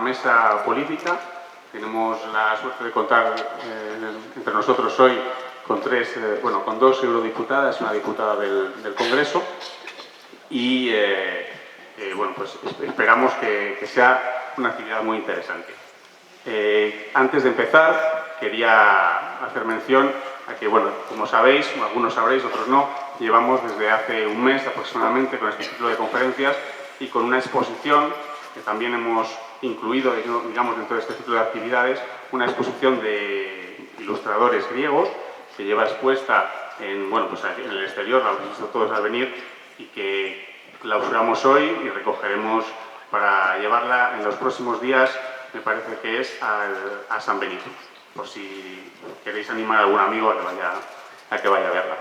una mesa política. Tenemos la suerte de contar entre nosotros hoy con con dos eurodiputadas y una diputada del Congreso. Y pues esperamos que sea una actividad muy interesante. Antes de empezar, quería hacer mención a que, como sabéis, algunos sabréis, otros no, llevamos desde hace un mes aproximadamente con este ciclo de conferencias y con una exposición que también hemos incluido, digamos, dentro de este ciclo de actividades, una exposición de ilustradores griegos que lleva expuesta en el exterior, la habéis visto todos al venir, y que clausuramos hoy y recogeremos para llevarla en los próximos días, me parece que es a San Benito, por si queréis animar a algún amigo a que vaya a verla.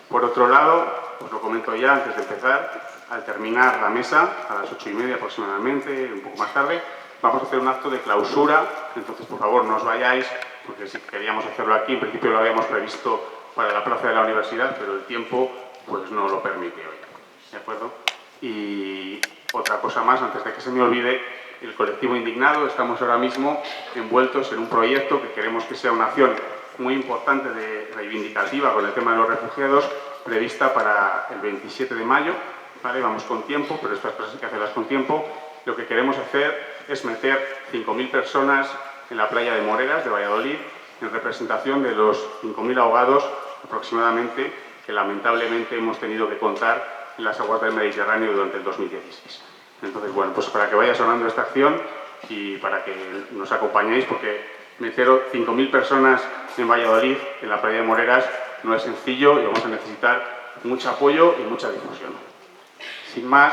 Por otro lado, os lo comento ya antes de empezar, al terminar la mesa, a las 8:30 aproximadamente, un poco más tarde, vamos a hacer un acto de clausura. Entonces, por favor, no os vayáis, porque si queríamos hacerlo aquí, en principio lo habíamos previsto para la plaza de la universidad, pero el tiempo pues no lo permite hoy. ¿De acuerdo? Y otra cosa más, antes de que se me olvide, el colectivo Indignado, estamos ahora mismo envueltos en un proyecto que queremos que sea una acción muy importante reivindicativa con el tema de los refugiados, prevista para el 27 de mayo. ¿Vale? Vamos con tiempo, pero estas cosas hay que hacerlas con tiempo. Lo que queremos hacer es meter 5.000 personas en la playa de Moreras, de Valladolid, en representación de los 5.000 ahogados aproximadamente que lamentablemente hemos tenido que contar en las aguas del Mediterráneo durante el 2016. Entonces, pues para que vaya sonando esta acción y para que nos acompañéis, porque meter 5.000 personas en Valladolid, en la playa de Moreras, no es sencillo y vamos a necesitar mucho apoyo y mucha difusión. Sin más,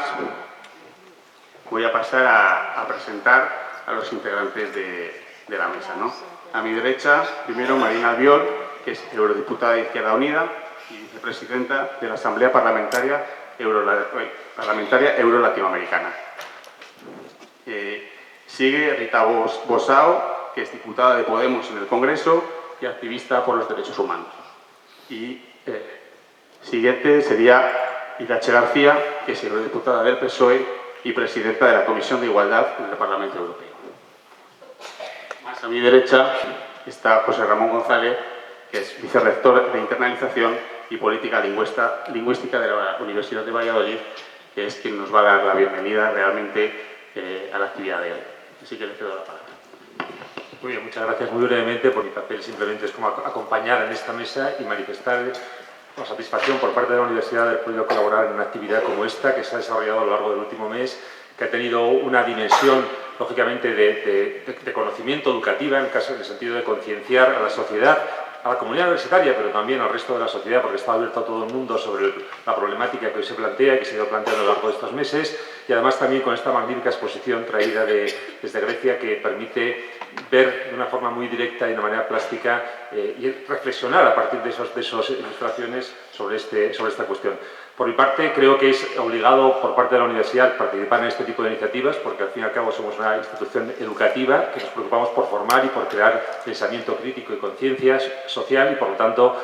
voy a pasar a presentar a los integrantes de la mesa, ¿no? A mi derecha, primero, Marina Albiol, que es eurodiputada de Izquierda Unida y vicepresidenta de la Asamblea Parlamentaria Euro-Latinoamericana. Sigue Rita Bosao, que es diputada de Podemos en el Congreso y activista por los derechos humanos. Y siguiente sería Irache García, que es eurodiputada del PSOE y presidenta de la Comisión de Igualdad en el Parlamento Europeo. Más a mi derecha está José Ramón González, que es vicerrector de Internalización y Política Lingüística de la Universidad de Valladolid, que es quien nos va a dar la bienvenida realmente a la actividad de hoy. Así que le cedo la palabra. Muy bien, muchas gracias. Muy brevemente, porque mi papel simplemente es como acompañar en esta mesa y manifestar la satisfacción por parte de la universidad de haber podido colaborar en una actividad como esta, que se ha desarrollado a lo largo del último mes, que ha tenido una dimensión, lógicamente, de conocimiento educativa, en el sentido de concienciar a la sociedad, a la comunidad universitaria, pero también al resto de la sociedad, porque está abierto a todo el mundo sobre la problemática que hoy se plantea y que se ha ido planteando a lo largo de estos meses, y además también con esta magnífica exposición traída desde Grecia, que permite ver de una forma muy directa y de una manera plástica y reflexionar a partir de esas ilustraciones sobre esta cuestión. Por mi parte, creo que es obligado por parte de la universidad participar en este tipo de iniciativas, porque al fin y al cabo somos una institución educativa que nos preocupamos por formar y por crear pensamiento crítico y conciencia social, y por lo tanto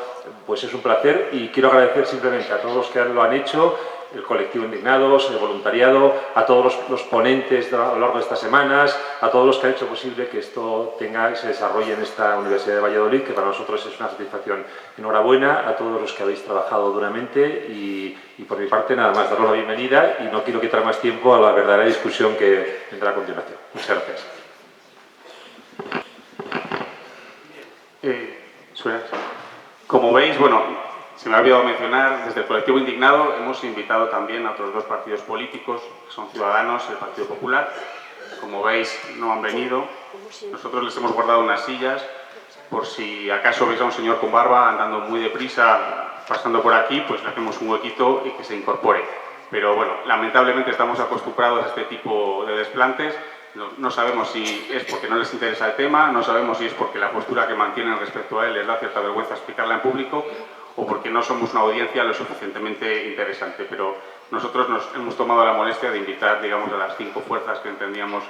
pues es un placer, y quiero agradecer simplemente a todos los que lo han hecho, el colectivo Indignados, el voluntariado, a todos los ponentes a lo largo de estas semanas, a todos los que han hecho posible que esto se desarrolle en esta Universidad de Valladolid, que para nosotros es una satisfacción. Enhorabuena a todos los que habéis trabajado duramente y por mi parte nada más, daros la bienvenida, y no quiero quitar más tiempo a la verdadera discusión que vendrá a continuación. Muchas gracias. Como veis, se me ha olvidado mencionar, desde el colectivo Indignado hemos invitado también a otros dos partidos políticos, que son Ciudadanos y el Partido Popular. Como veis, no han venido. Nosotros les hemos guardado unas sillas, por si acaso veis a un señor con barba andando muy deprisa, pasando por aquí, pues le hacemos un huequito y que se incorpore. Pero lamentablemente estamos acostumbrados a este tipo de desplantes. No sabemos si es porque no les interesa el tema, no sabemos si es porque la postura que mantienen respecto a él les da cierta vergüenza explicarla en público, o porque no somos una audiencia lo suficientemente interesante. Pero nosotros nos hemos tomado la molestia de invitar, digamos, a las 5 fuerzas que entendíamos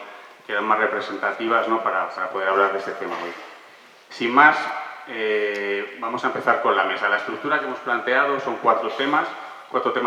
que eran más representativas, ¿no?, para poder hablar de este tema hoy. Sin más, vamos a empezar con la mesa. La estructura que hemos planteado son 4 temas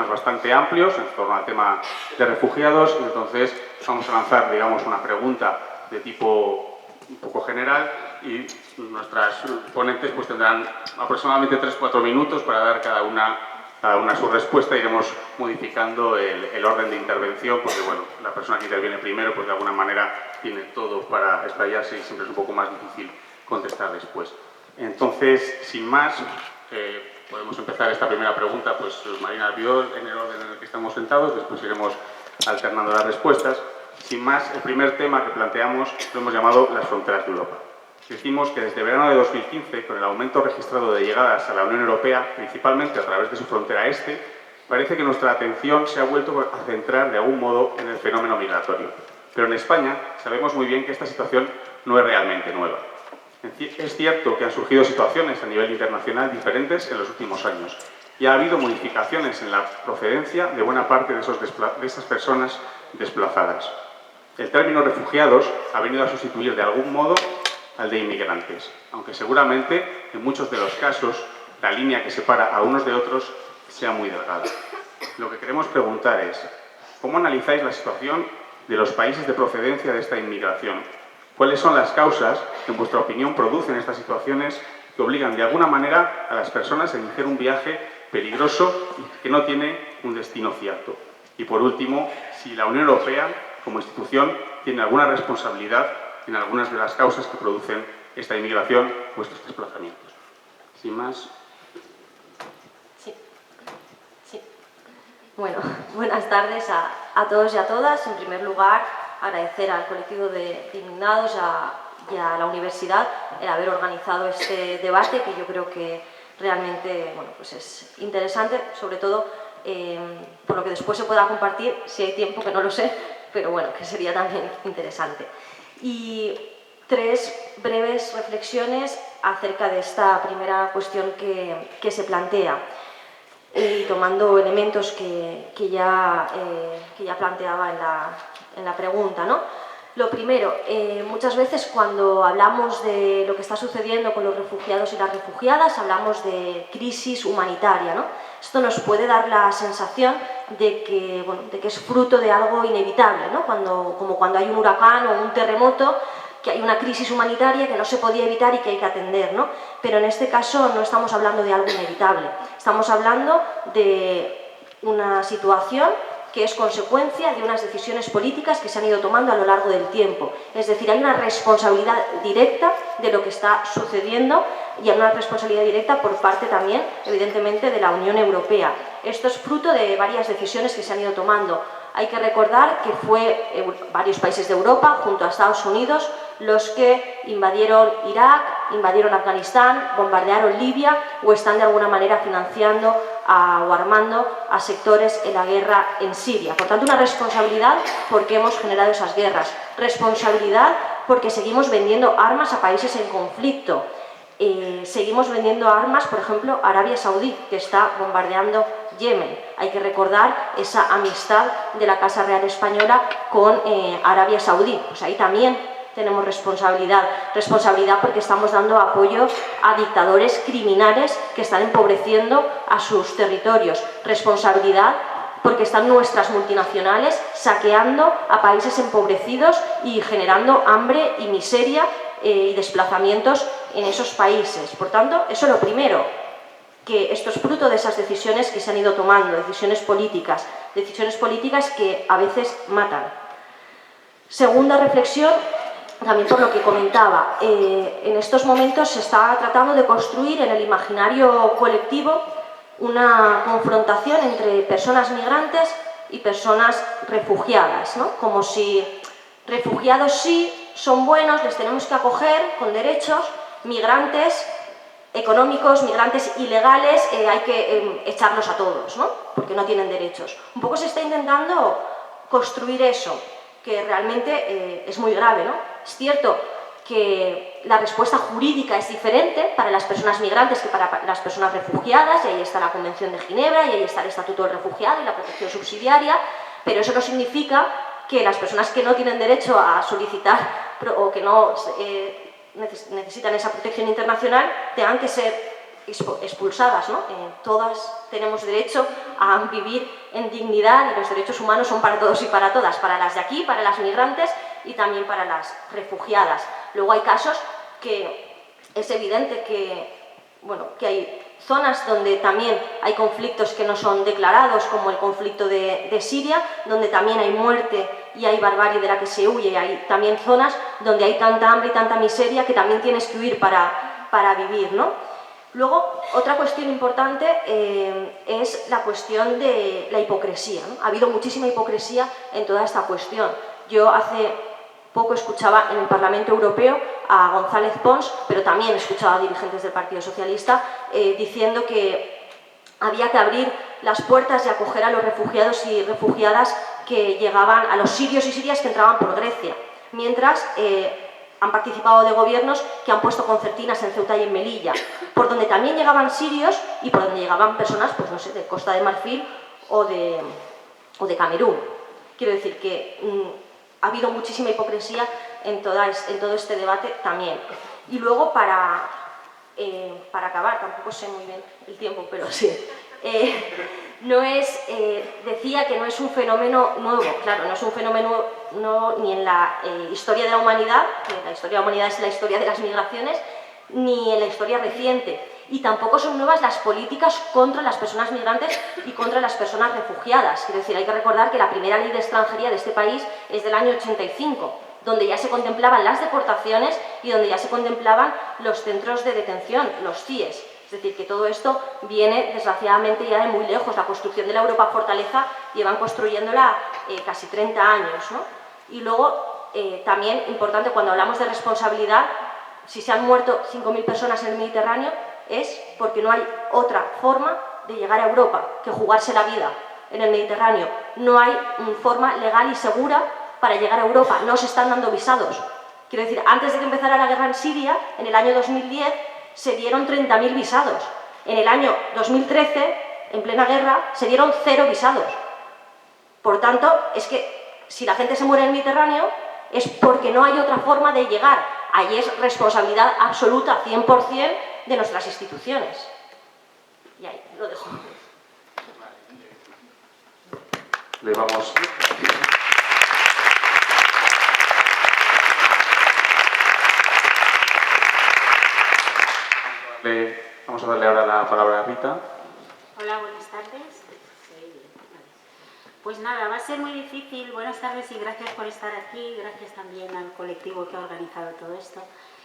bastante amplios en torno al tema de refugiados. Entonces vamos a lanzar, digamos, una pregunta de tipo un poco general y nuestras ponentes pues tendrán aproximadamente 3-4 minutos para dar cada una su respuesta. Iremos modificando el orden de intervención porque, bueno, la persona que interviene primero pues de alguna manera tiene todo para explayarse y siempre es un poco más difícil contestar después. Entonces, sin más, podemos empezar esta primera pregunta, pues Marina Albiol, en el orden en el que estamos sentados, después iremos alternando las respuestas. Sin más, el primer tema que planteamos lo hemos llamado las fronteras de Europa. Decimos que desde verano de 2015, con el aumento registrado de llegadas a la Unión Europea, principalmente a través de su frontera este, parece que nuestra atención se ha vuelto a centrar de algún modo en el fenómeno migratorio. Pero en España sabemos muy bien que esta situación no es realmente nueva. Es cierto que han surgido situaciones a nivel internacional diferentes en los últimos años y ha habido modificaciones en la procedencia de buena parte de esas personas desplazadas. El término refugiados ha venido a sustituir de algún modo al de inmigrantes, aunque seguramente en muchos de los casos la línea que separa a unos de otros sea muy delgada. Lo que queremos preguntar es, ¿cómo analizáis la situación de los países de procedencia de esta inmigración? ¿Cuáles son las causas que, en vuestra opinión, producen estas situaciones que obligan de alguna manera a las personas a iniciar un viaje peligroso y que no tiene un destino cierto? Y por último, si la Unión Europea, como institución, tiene alguna responsabilidad en algunas de las causas que producen esta inmigración o estos desplazamientos. Sin más. Sí. Bueno, buenas tardes a todos y a todas. En primer lugar, agradecer al colectivo de indignados y a la universidad el haber organizado este debate, que yo creo que realmente pues es interesante, sobre todo por lo que después se pueda compartir, si hay tiempo, que no lo sé, pero bueno, que sería también interesante. Y 3 breves reflexiones acerca de esta primera cuestión que se plantea, y tomando elementos que ya planteaba en la pregunta, ¿no? Lo primero, muchas veces cuando hablamos de lo que está sucediendo con los refugiados y las refugiadas, hablamos de crisis humanitaria, ¿no? Esto nos puede dar la sensación de que es fruto de algo inevitable, ¿no? Como cuando hay un huracán o un terremoto, que hay una crisis humanitaria que no se podía evitar y que hay que atender, ¿no? Pero en este caso no estamos hablando de algo inevitable, estamos hablando de una situación que es consecuencia de unas decisiones políticas que se han ido tomando a lo largo del tiempo. Es decir, hay una responsabilidad directa de lo que está sucediendo y hay una responsabilidad directa por parte también, evidentemente, de la Unión Europea. Esto es fruto de varias decisiones que se han ido tomando. Hay que recordar que fue varios países de Europa, junto a Estados Unidos, los que invadieron Irak, invadieron Afganistán, bombardearon Libia o están de alguna manera financiando o armando a sectores en la guerra en Siria. Por tanto, una responsabilidad porque hemos generado esas guerras. Responsabilidad porque seguimos vendiendo armas a países en conflicto. Seguimos vendiendo armas, por ejemplo, a Arabia Saudí, que está bombardeando Yemen. Hay que recordar esa amistad de la Casa Real Española con Arabia Saudí. Pues ahí también tenemos responsabilidad porque estamos dando apoyo a dictadores criminales que están empobreciendo a sus territorios. Responsabilidad porque están nuestras multinacionales saqueando a países empobrecidos y generando hambre y miseria y desplazamientos en esos países. Por tanto, eso es lo primero, que esto es fruto de esas decisiones que se han ido tomando, decisiones políticas que a veces matan. Segunda reflexión, también por lo que comentaba, en estos momentos se está tratando de construir en el imaginario colectivo una confrontación entre personas migrantes y personas refugiadas, ¿no? Como si refugiados sí son buenos, les tenemos que acoger con derechos, migrantes económicos, migrantes ilegales, hay que echarlos a todos, ¿no? Porque no tienen derechos. Un poco se está intentando construir eso, que realmente es muy grave, ¿no? Es cierto que la respuesta jurídica es diferente para las personas migrantes que para las personas refugiadas, y ahí está la Convención de Ginebra, y ahí está el Estatuto del Refugiado y la protección subsidiaria, pero eso no significa que las personas que no tienen derecho a solicitar o que no necesitan esa protección internacional tengan que ser expulsadas, ¿no? Todas tenemos derecho a vivir en dignidad y los derechos humanos son para todos y para todas, para las de aquí, para las migrantes y también para las refugiadas. Luego hay casos que es evidente que, bueno, que hay zonas donde también hay conflictos que no son declarados, como el conflicto de Siria, donde también hay muerte y hay barbarie de la que se huye. Hay también zonas donde hay tanta hambre y tanta miseria que también tienes que huir para vivir, ¿no? Luego, otra cuestión importante es la cuestión de la hipocresía, ¿no? Ha habido muchísima hipocresía en toda esta cuestión. Yo hace poco escuchaba en el Parlamento Europeo a González Pons, pero también escuchaba a dirigentes del Partido Socialista diciendo que había que abrir las puertas y acoger a los refugiados y refugiadas que llegaban, a los sirios y sirias que entraban por Grecia, mientras han participado de gobiernos que han puesto concertinas en Ceuta y en Melilla, por donde también llegaban sirios y por donde llegaban personas, pues no sé, de Costa de Marfil o de Camerún. Quiero decir que ha habido muchísima hipocresía en todo este debate también. Y luego, para acabar, tampoco sé muy bien el tiempo, pero sí, decía que no es un fenómeno nuevo. Claro, no es un fenómeno ni en la historia de la humanidad, que la historia de la humanidad es la historia de las migraciones, ni en la historia reciente. Y tampoco son nuevas las políticas contra las personas migrantes y contra las personas refugiadas. Quiero decir, hay que recordar que la primera ley de extranjería de este país es del año 85, donde ya se contemplaban las deportaciones y donde ya se contemplaban los centros de detención, los CIES. Es decir, que todo esto viene, desgraciadamente, ya de muy lejos. La construcción de la Europa Fortaleza llevan construyéndola casi 30 años, ¿no? Y luego, también importante, cuando hablamos de responsabilidad, si se han muerto 5.000 personas en el Mediterráneo, es porque no hay otra forma de llegar a Europa que jugarse la vida en el Mediterráneo. No hay forma legal y segura para llegar a Europa. No se están dando visados. Quiero decir, antes de que empezara la guerra en Siria, en el año 2010, se dieron 30.000 visados. En el año 2013, en plena guerra, se dieron 0 visados. Por tanto, es que si la gente se muere en el Mediterráneo, es porque no hay otra forma de llegar. Ahí es responsabilidad absoluta, 100%, de nuestras instituciones. Y ahí lo dejo. Le vamos. Vamos a darle ahora la palabra a Rita. Hola, buenas tardes. Pues nada, va a ser muy difícil. Buenas tardes y gracias por estar aquí. Gracias también al colectivo que ha organizado todo esto.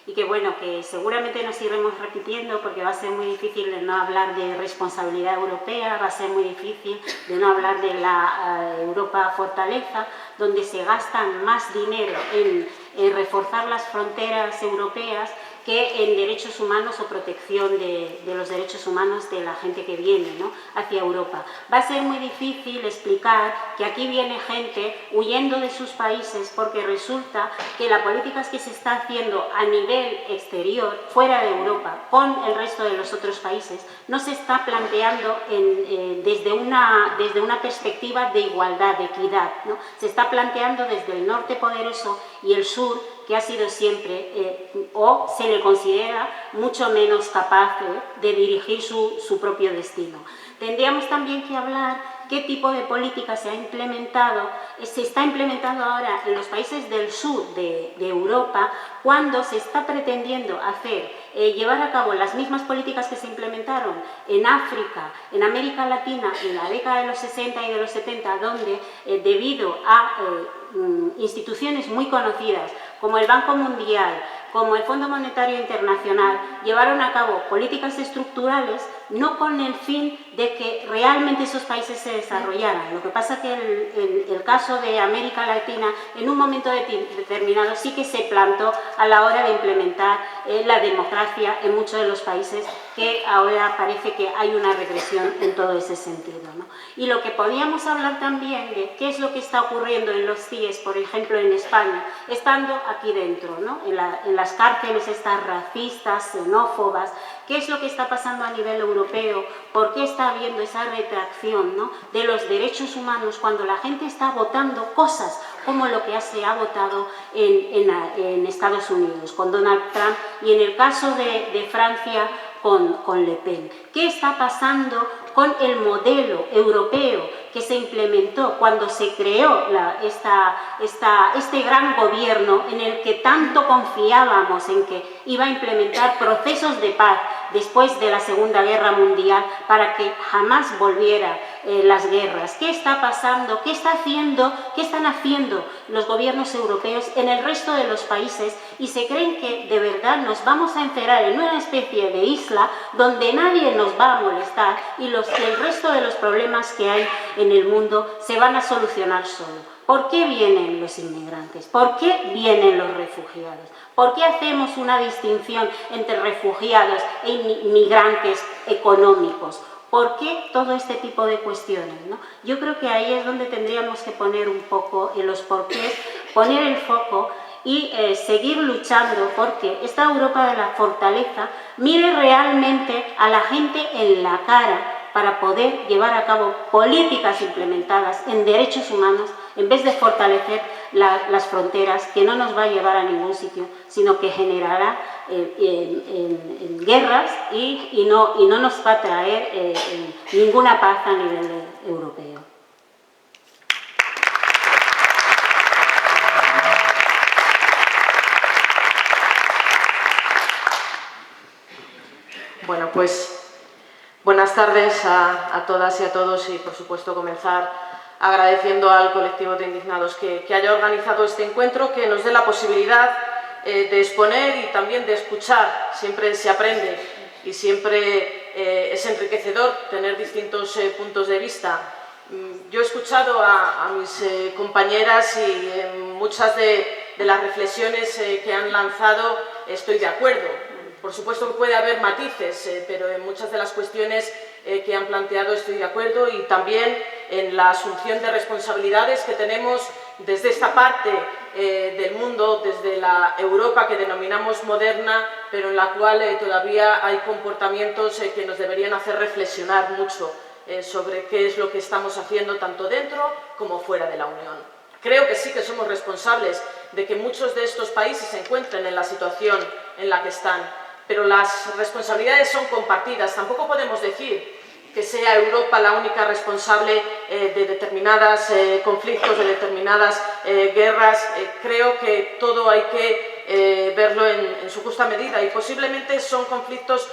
Y que bueno, que seguramente nos iremos repitiendo porque va a ser muy difícil de no hablar de responsabilidad europea, va a ser muy difícil de no hablar de la Europa Fortaleza, donde se gastan más dinero en reforzar las fronteras europeas que en derechos humanos o protección de los derechos humanos de la gente que viene, ¿no?, hacia Europa. Va a ser muy difícil explicar que aquí viene gente huyendo de sus países porque resulta que la política que se está haciendo a nivel exterior, fuera de Europa, con el resto de los otros países, no se está planteando desde una perspectiva de igualdad, de equidad, ¿no? Se está planteando desde el norte poderoso y el sur, que ha sido siempre, o se le considera mucho menos capaz de dirigir su propio destino. Tendríamos también que hablar qué tipo de política se está implementando ahora en los países del sur de Europa, cuando se está pretendiendo llevar a cabo las mismas políticas que se implementaron en África, en América Latina, en la década de los 60 y de los 70, donde debido a instituciones muy conocidas como el Banco Mundial, como el Fondo Monetario Internacional, llevaron a cabo políticas estructurales no con el fin de que realmente esos países se desarrollaran. Lo que pasa es que el caso de América Latina, en un momento determinado, sí que se plantó a la hora de implementar la democracia en muchos de los países, que ahora parece que hay una regresión en todo ese sentido, ¿no? Y lo que podíamos hablar también de qué es lo que está ocurriendo en los CIES, por ejemplo en España, estando aquí dentro, ¿no?, en las cárceles estas racistas, xenófobas. ¿Qué es lo que está pasando a nivel europeo? ¿Por qué está habiendo esa retracción, ¿no?, de los derechos humanos cuando la gente está votando cosas como lo que se ha votado en Estados Unidos con Donald Trump y en el caso de Francia con Le Pen? ¿Qué está pasando con el modelo europeo que se implementó cuando se creó este gran gobierno en el que tanto confiábamos en que iba a implementar procesos de paz después de la Segunda Guerra Mundial para que jamás volviera las guerras. ¿Qué está pasando? ¿Qué están haciendo los gobiernos europeos en el resto de los países? Y se creen que de verdad nos vamos a encerrar en una especie de isla donde nadie nos va a molestar y el resto de los problemas que hay en el mundo se van a solucionar solo. ¿Por qué vienen los inmigrantes? ¿Por qué vienen los refugiados? ¿Por qué hacemos una distinción entre refugiados e inmigrantes económicos? ¿Por qué todo este tipo de cuestiones, ¿no? Yo creo que ahí es donde tendríamos que poner un poco en los porqués, poner el foco y seguir luchando porque esta Europa de la fortaleza mire realmente a la gente en la cara para poder llevar a cabo políticas implementadas en derechos humanos en vez de fortalecer las fronteras, que no nos va a llevar a ningún sitio, sino que generará en guerras y no nos va a traer ninguna paz a nivel europeo. Bueno, pues buenas tardes a todas y a todos y, por supuesto, comenzar agradeciendo al colectivo de indignados que haya organizado este encuentro, que nos dé la posibilidad de exponer y también de escuchar. Siempre se aprende y siempre es enriquecedor tener distintos puntos de vista. Yo he escuchado a mis compañeras y en muchas de las reflexiones que han lanzado estoy de acuerdo. Por supuesto que puede haber matices, pero en muchas de las cuestiones que han planteado estoy de acuerdo y también en la asunción de responsabilidades que tenemos desde esta parte del mundo, desde la Europa que denominamos moderna, pero en la cual todavía hay comportamientos que nos deberían hacer reflexionar mucho sobre qué es lo que estamos haciendo tanto dentro como fuera de la Unión. Creo que sí que somos responsables de que muchos de estos países se encuentren en la situación en la que están, pero las responsabilidades son compartidas. Tampoco podemos decir que sea Europa la única responsable de determinados conflictos, de determinadas guerras. Creo que todo hay que verlo en su justa medida y posiblemente son conflictos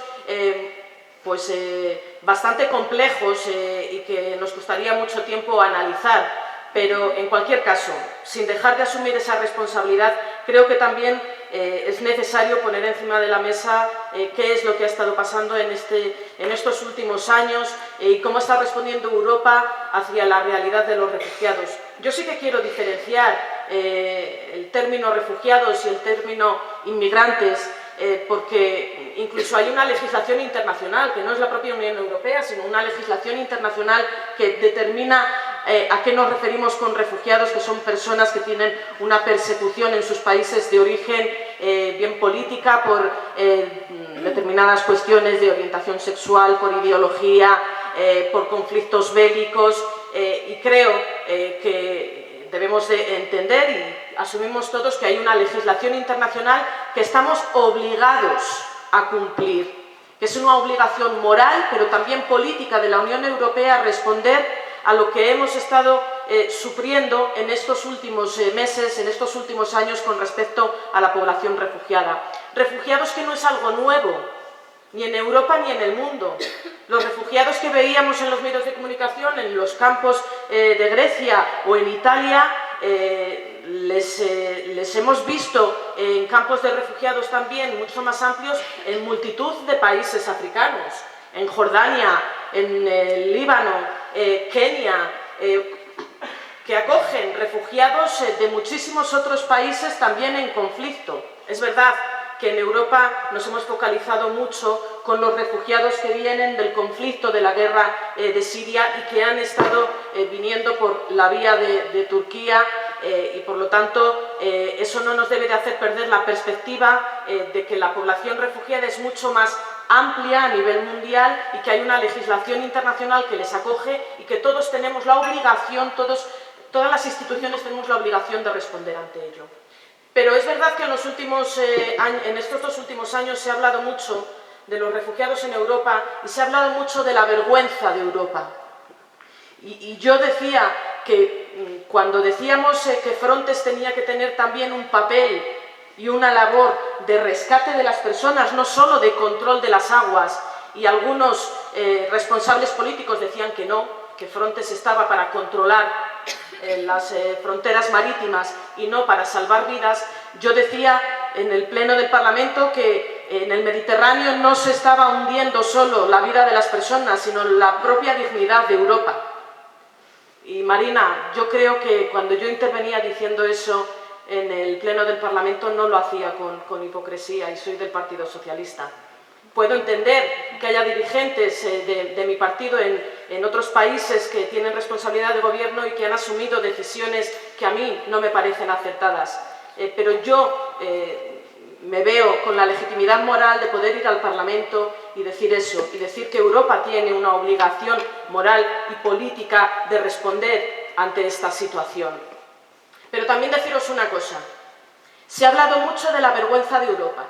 bastante complejos y que nos costaría mucho tiempo analizar. Pero, en cualquier caso, sin dejar de asumir esa responsabilidad, creo que también es necesario poner encima de la mesa qué es lo que ha estado pasando en estos últimos años y cómo está respondiendo Europa hacia la realidad de los refugiados. Yo sí que quiero diferenciar el término refugiados y el término inmigrantes, porque incluso hay una legislación internacional, que no es la propia Unión Europea, sino una legislación internacional que determina a qué nos referimos con refugiados, que son personas que tienen una persecución en sus países de origen, bien política, por determinadas cuestiones de orientación sexual, por ideología, por conflictos bélicos, y creo que debemos de entender y asumimos todos que hay una legislación internacional que estamos obligados a cumplir, que es una obligación moral, pero también política de la Unión Europea a responder a lo que hemos estado sufriendo en estos últimos meses, en estos últimos años con respecto a la población refugiada. Refugiados que no es algo nuevo, ni en Europa ni en el mundo. Los refugiados que veíamos en los medios de comunicación, en los campos de Grecia o en Italia, les hemos visto en campos de refugiados también mucho más amplios en multitud de países africanos, en Jordania, en el Líbano, Kenia, que acogen refugiados de muchísimos otros países también en conflicto. Es verdad que en Europa nos hemos focalizado mucho con los refugiados que vienen del conflicto de la guerra de Siria y que han estado viniendo por la vía de Turquía y por lo tanto eso no nos debe de hacer perder la perspectiva de que la población refugiada es mucho más amplia a nivel mundial y que hay una legislación internacional que les acoge y que todos tenemos la obligación, todas las instituciones tenemos la obligación de responder ante ello. Pero es verdad que en estos 2 últimos años se ha hablado mucho de los refugiados en Europa y se ha hablado mucho de la vergüenza de Europa. Y yo decía que cuando decíamos que Frontex tenía que tener también un papel y una labor de rescate de las personas, no solo de control de las aguas, y algunos responsables políticos decían que no, que Frontex estaba para controlar las fronteras marítimas y no para salvar vidas, yo decía en el Pleno del Parlamento que en el Mediterráneo no se estaba hundiendo solo la vida de las personas, sino la propia dignidad de Europa. Y Marina, yo creo que cuando yo intervenía diciendo eso en el Pleno del Parlamento no lo hacía con hipocresía, y soy del Partido Socialista. Puedo entender que haya dirigentes de mi partido en otros países que tienen responsabilidad de gobierno y que han asumido decisiones que a mí no me parecen acertadas. Pero yo me veo con la legitimidad moral de poder ir al Parlamento y decir eso, y decir que Europa tiene una obligación moral y política de responder ante esta situación. Pero también deciros una cosa, se ha hablado mucho de la vergüenza de Europa,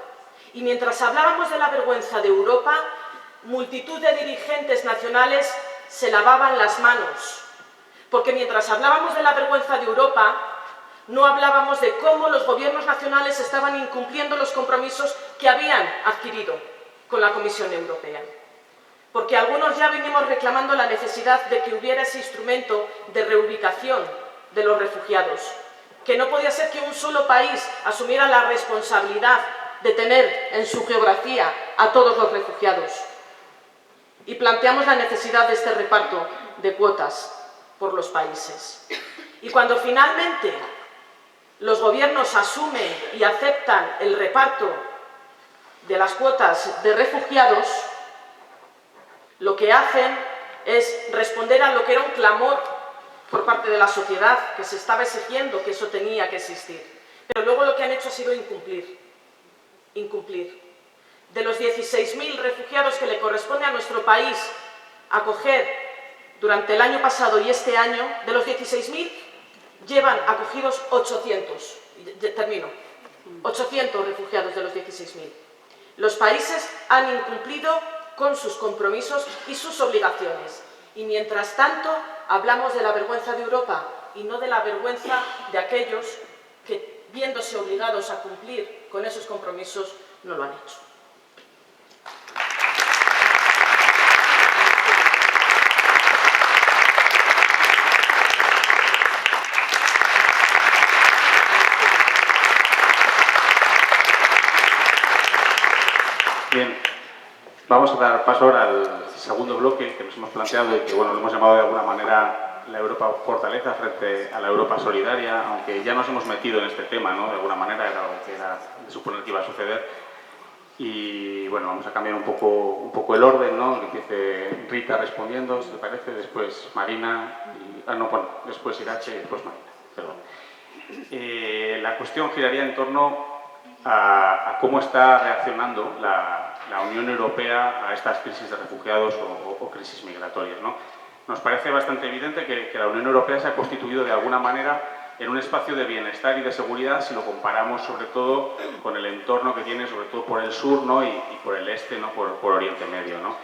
y mientras hablábamos de la vergüenza de Europa, multitud de dirigentes nacionales se lavaban las manos, porque mientras hablábamos de la vergüenza de Europa, no hablábamos de cómo los gobiernos nacionales estaban incumpliendo los compromisos que habían adquirido con la Comisión Europea. Porque algunos ya venimos reclamando la necesidad de que hubiera ese instrumento de reubicación de los refugiados, que no podía ser que un solo país asumiera la responsabilidad de tener en su geografía a todos los refugiados. Y planteamos la necesidad de este reparto de cuotas por los países. Y cuando finalmente los gobiernos asumen y aceptan el reparto de las cuotas de refugiados, lo que hacen es responder a lo que era un clamor por parte de la sociedad, que se estaba exigiendo que eso tenía que existir. Pero luego lo que han hecho ha sido incumplir. De los 16.000 refugiados que le corresponde a nuestro país acoger durante el año pasado y este año, de los 16.000 llevan acogidos 800. Termino. 800 refugiados de los 16.000. Los países han incumplido con sus compromisos y sus obligaciones. Y mientras tanto, hablamos de la vergüenza de Europa y no de la vergüenza de aquellos que, viéndose obligados a cumplir con esos compromisos, no lo han hecho. Bien, vamos a dar paso ahora al segundo bloque que nos hemos planteado y que, bueno, lo hemos llamado de alguna manera la Europa fortaleza frente a la Europa solidaria, aunque ya nos hemos metido en este tema, ¿no? De alguna manera era algo que era de suponer que iba a suceder. Y bueno, vamos a cambiar un poco el orden, ¿no? Que empiece Rita respondiendo, si te parece, después Marina, después Irache y después Marina. Perdón. La cuestión giraría en torno a cómo está reaccionando la Unión Europea a estas crisis de refugiados o crisis migratorias, ¿no? Nos parece bastante evidente que la Unión Europea se ha constituido de alguna manera en un espacio de bienestar y de seguridad si lo comparamos sobre todo con el entorno que tiene, sobre todo por el sur, ¿no? y por el este, ¿no? por Oriente Medio, ¿no?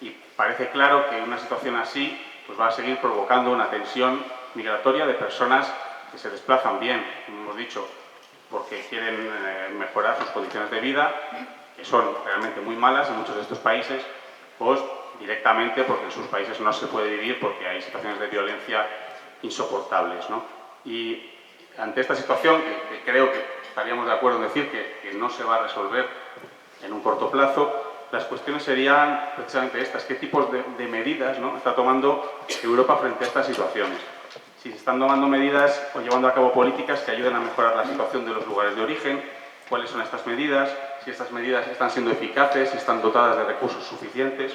Y parece claro que una situación así pues va a seguir provocando una tensión migratoria de personas que se desplazan bien, como hemos dicho, porque quieren mejorar sus condiciones de vida, que son realmente muy malas en muchos de estos países, pues directamente porque en sus países no se puede vivir porque hay situaciones de violencia insoportables, ¿no? Y ante esta situación, que creo que estaríamos de acuerdo en decir que no se va a resolver en un corto plazo, las cuestiones serían precisamente estas: ¿qué tipos de medidas, ¿no? está tomando Europa frente a estas situaciones? Si se están tomando medidas o llevando a cabo políticas que ayuden a mejorar la situación de los lugares de origen, cuáles son estas medidas, si estas medidas están siendo eficaces, si están dotadas de recursos suficientes.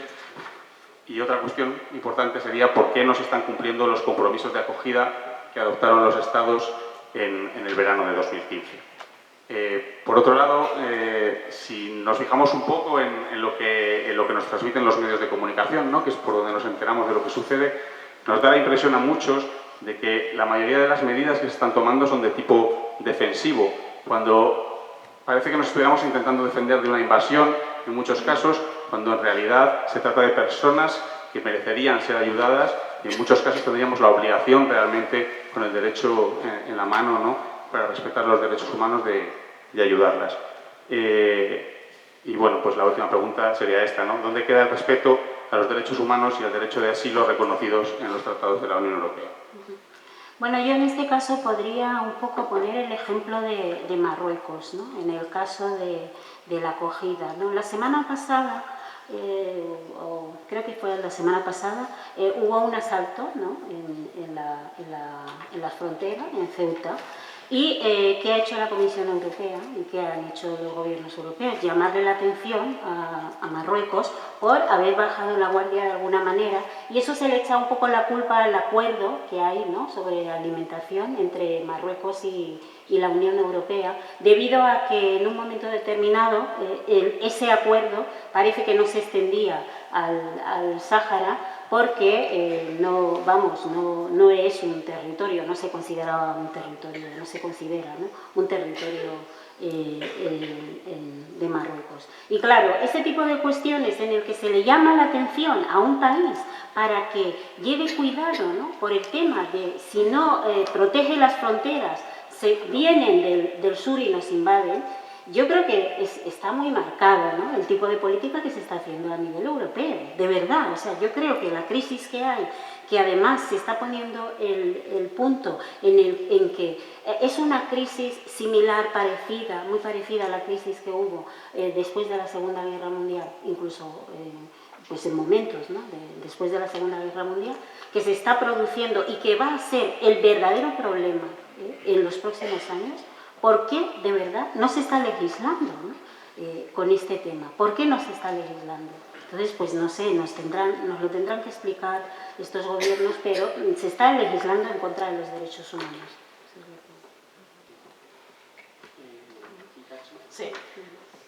Y otra cuestión importante sería por qué no se están cumpliendo los compromisos de acogida que adoptaron los Estados en el verano de 2015. Por otro lado, si nos fijamos un poco en lo que nos transmiten los medios de comunicación, ¿no? que es por donde nos enteramos de lo que sucede, nos da la impresión a muchos de que la mayoría de las medidas que se están tomando son de tipo defensivo, cuando parece que nos estuviéramos intentando defender de una invasión, en muchos casos, cuando en realidad se trata de personas que merecerían ser ayudadas y en muchos casos tendríamos la obligación realmente, con el derecho en la mano, ¿no?, para respetar los derechos humanos de ayudarlas. Y bueno, pues la última pregunta sería esta, ¿no? ¿Dónde queda el respeto a los derechos humanos y al derecho de asilo reconocidos en los tratados de la Unión Europea? Bueno, yo en este caso podría un poco poner el ejemplo de Marruecos, ¿no?, en el caso de la acogida, ¿no? La semana pasada, o creo que fue la semana pasada, hubo un asalto, ¿no?, en la frontera, en Ceuta. ¿Y qué ha hecho la Comisión Europea y qué han hecho los gobiernos europeos? Llamarle la atención a Marruecos por haber bajado la guardia de alguna manera, y eso se le echa un poco la culpa al acuerdo que hay, ¿no?, sobre alimentación entre Marruecos y la Unión Europea, debido a que en un momento determinado ese acuerdo parece que no se extendía al Sáhara, porque no es un territorio, no se consideraba un territorio, no se considera, ¿no?, un territorio de Marruecos. Y claro, ese tipo de cuestiones en el que se le llama la atención a un país para que lleve cuidado, ¿no?, por el tema de si no protege las fronteras, vienen del sur y nos invaden. Yo creo que está muy marcado, ¿no?, el tipo de política que se está haciendo a nivel europeo, de verdad. O sea, yo creo que la crisis que hay, que además se está poniendo el punto en que es una crisis similar, parecida, muy parecida a la crisis que hubo después de la Segunda Guerra Mundial, incluso pues en momentos, ¿no?, después de la Segunda Guerra Mundial, que se está produciendo y que va a ser el verdadero problema en los próximos años. ¿Por qué, de verdad, no se está legislando, ¿no?, con este tema? ¿Por qué no se está legislando? Entonces, pues no sé, nos lo tendrán que explicar estos gobiernos, pero se está legislando en contra de los derechos humanos. Sí.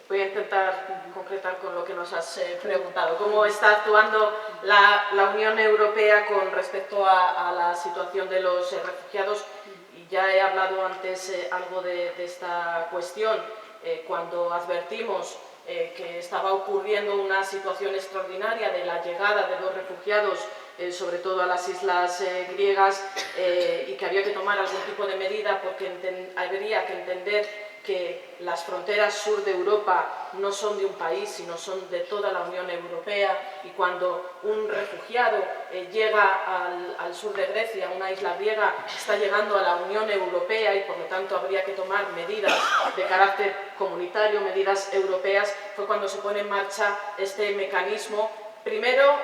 Voy a intentar concretar con lo que nos has preguntado. ¿Cómo está actuando la Unión Europea con respecto a la situación de los refugiados? Ya he hablado antes algo de esta cuestión, cuando advertimos que estaba ocurriendo una situación extraordinaria de la llegada de 2 refugiados, sobre todo a las islas griegas, y que había que tomar algún tipo de medida porque habría que entender que las fronteras sur de Europa no son de un país, sino son de toda la Unión Europea, y cuando un refugiado llega al sur de Grecia, una isla griega, está llegando a la Unión Europea y por lo tanto habría que tomar medidas de carácter comunitario, medidas europeas. Fue cuando se pone en marcha este mecanismo. Primero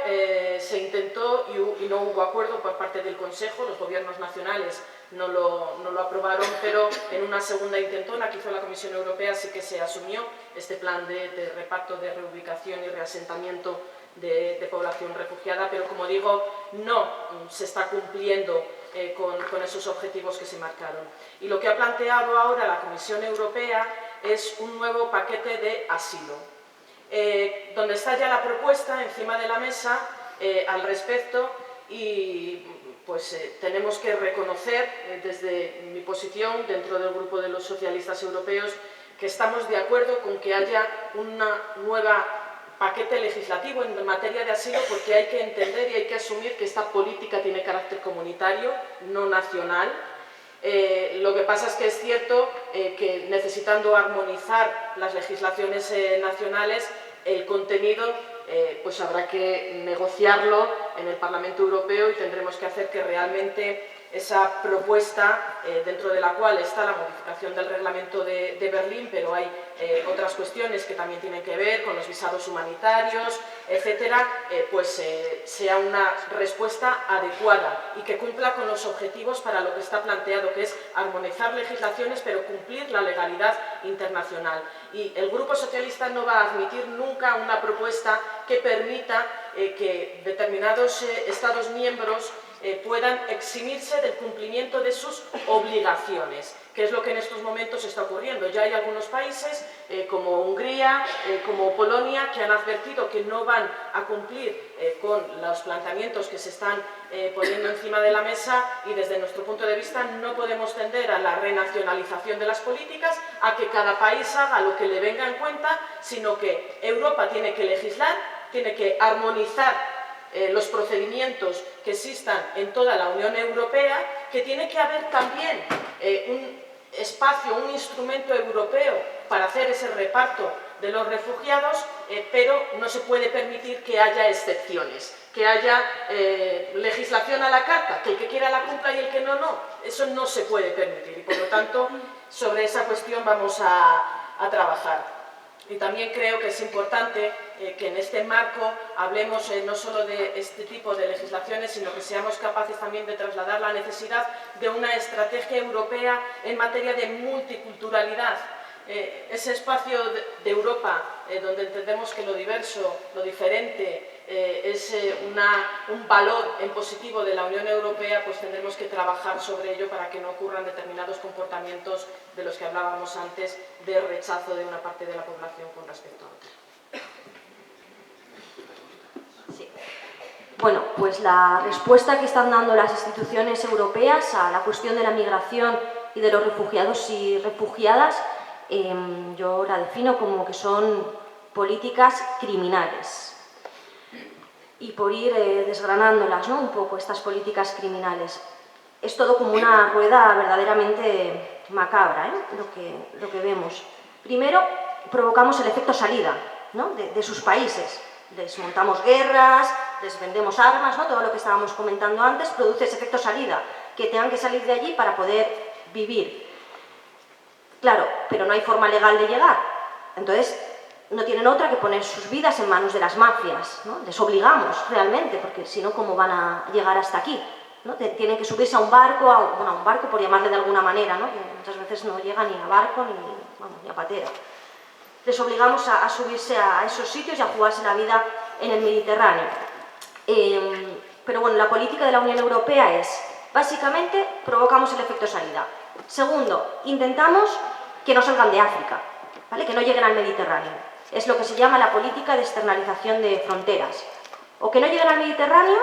se intentó y no hubo acuerdo por parte del Consejo, los gobiernos nacionales no lo aprobaron, pero en una segunda intentona que hizo la Comisión Europea sí que se asumió este plan de reparto, de reubicación y reasentamiento de población refugiada, pero como digo, no se está cumpliendo con esos objetivos que se marcaron. Y lo que ha planteado ahora la Comisión Europea es un nuevo paquete de asilo, donde está ya la propuesta encima de la mesa al respecto, y pues tenemos que reconocer desde mi posición dentro del grupo de los socialistas europeos que estamos de acuerdo con que haya un nuevo paquete legislativo en materia de asilo, porque hay que entender y hay que asumir que esta política tiene carácter comunitario, no nacional. Lo que pasa es que es cierto que necesitando armonizar las legislaciones nacionales, el contenido pues habrá que negociarlo en el Parlamento Europeo y tendremos que hacer que realmente esa propuesta, dentro de la cual está la modificación del reglamento de Berlín, pero hay otras cuestiones que también tienen que ver con los visados humanitarios, etcétera, pues sea una respuesta adecuada y que cumpla con los objetivos para lo que está planteado, que es armonizar legislaciones pero cumplir la legalidad internacional. Y el Grupo Socialista no va a admitir nunca una propuesta que permita que determinados Estados miembros puedan eximirse del cumplimiento de sus obligaciones, que es lo que en estos momentos está ocurriendo. Ya hay algunos países, como Hungría, como Polonia, que han advertido que no van a cumplir con los planteamientos que se están poniendo encima de la mesa, y desde nuestro punto de vista no podemos tender a la renacionalización de las políticas, a que cada país haga lo que le venga en cuenta, sino que Europa tiene que legislar, tiene que armonizar los procedimientos que existan en toda la Unión Europea, que tiene que haber también un espacio, un instrumento europeo para hacer ese reparto de los refugiados, pero no se puede permitir que haya excepciones, que haya legislación a la carta, que el que quiera la cumpla y el que no, no. Eso no se puede permitir y, por lo tanto, sobre esa cuestión vamos a trabajar. Y también creo que es importante que en este marco hablemos no solo de este tipo de legislaciones, sino que seamos capaces también de trasladar la necesidad de una estrategia europea en materia de multiculturalidad. Ese espacio de Europa donde entendemos que lo diverso, lo diferente, es un valor en positivo de la Unión Europea, pues tendremos que trabajar sobre ello para que no ocurran determinados comportamientos de los que hablábamos antes, de rechazo de una parte de la población con respecto a otra. Sí. Bueno, pues la respuesta que están dando las instituciones europeas a la cuestión de la migración y de los refugiados y refugiadas, yo la defino como que son políticas criminales. Y por ir desgranándolas, ¿no?, un poco, estas políticas criminales. Es todo como una rueda verdaderamente macabra, lo que vemos. Primero, provocamos el efecto salida, ¿no?, de sus países. Les montamos guerras, les vendemos armas, ¿no?, todo lo que estábamos comentando antes produce ese efecto salida, que tengan que salir de allí para poder vivir. Claro, pero no hay forma legal de llegar. Entonces, no tienen otra que poner sus vidas en manos de las mafias, ¿no? Les obligamos realmente, porque si no, ¿cómo van a llegar hasta aquí? ¿No? Tienen que subirse a un barco, a un barco por llamarle de alguna manera, ¿no?, que muchas veces no llega ni a barco ni a patera. Les obligamos a subirse a esos sitios y a jugarse la vida en el Mediterráneo. Pero bueno, la política de la Unión Europea es, básicamente, provocamos el efecto salida. Segundo, intentamos que no salgan de África, ¿vale?, que no lleguen al Mediterráneo. Es lo que se llama la política de externalización de fronteras. O que no lleguen al Mediterráneo,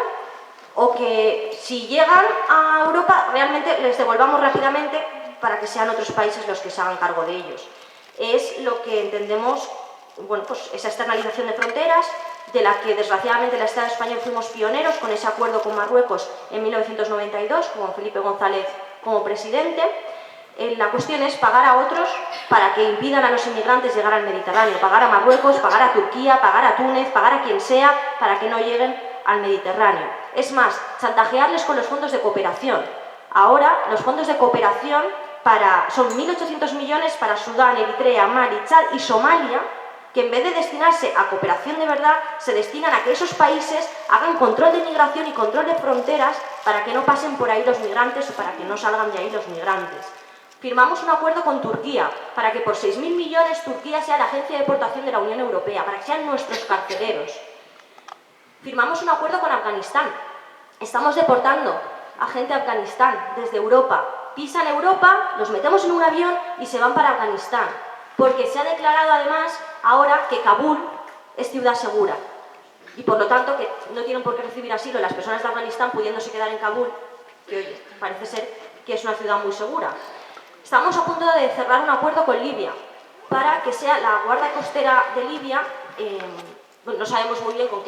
o que si llegan a Europa realmente les devolvamos rápidamente para que sean otros países los que se hagan cargo de ellos. Es lo que entendemos, bueno, pues esa externalización de fronteras, de la que desgraciadamente el Estado español fuimos pioneros con ese acuerdo con Marruecos en 1992, con Felipe González como presidente. La cuestión es pagar a otros para que impidan a los inmigrantes llegar al Mediterráneo, pagar a Marruecos, pagar a Turquía, pagar a Túnez, pagar a quien sea para que no lleguen al Mediterráneo. Es más, chantajearles con los fondos de cooperación. Ahora los fondos de cooperación son 1.800 millones para Sudán, Eritrea, Mali, Chad y Somalia, que en vez de destinarse a cooperación de verdad, se destinan a que esos países hagan control de migración y control de fronteras para que no pasen por ahí los migrantes o para que no salgan de ahí los migrantes. Firmamos un acuerdo con Turquía para que por 6.000 millones Turquía sea la agencia de deportación de la Unión Europea, para que sean nuestros carceleros. Firmamos un acuerdo con Afganistán. Estamos deportando a gente a Afganistán desde Europa. Pisan Europa, los metemos en un avión y se van para Afganistán. Porque se ha declarado además ahora que Kabul es ciudad segura. Y por lo tanto que no tienen por qué recibir asilo las personas de Afganistán pudiéndose quedar en Kabul, que oye, parece ser que es una ciudad muy segura. Estamos a punto de cerrar un acuerdo con Libia para que sea la Guardia Costera de Libia, bueno, no sabemos muy bien con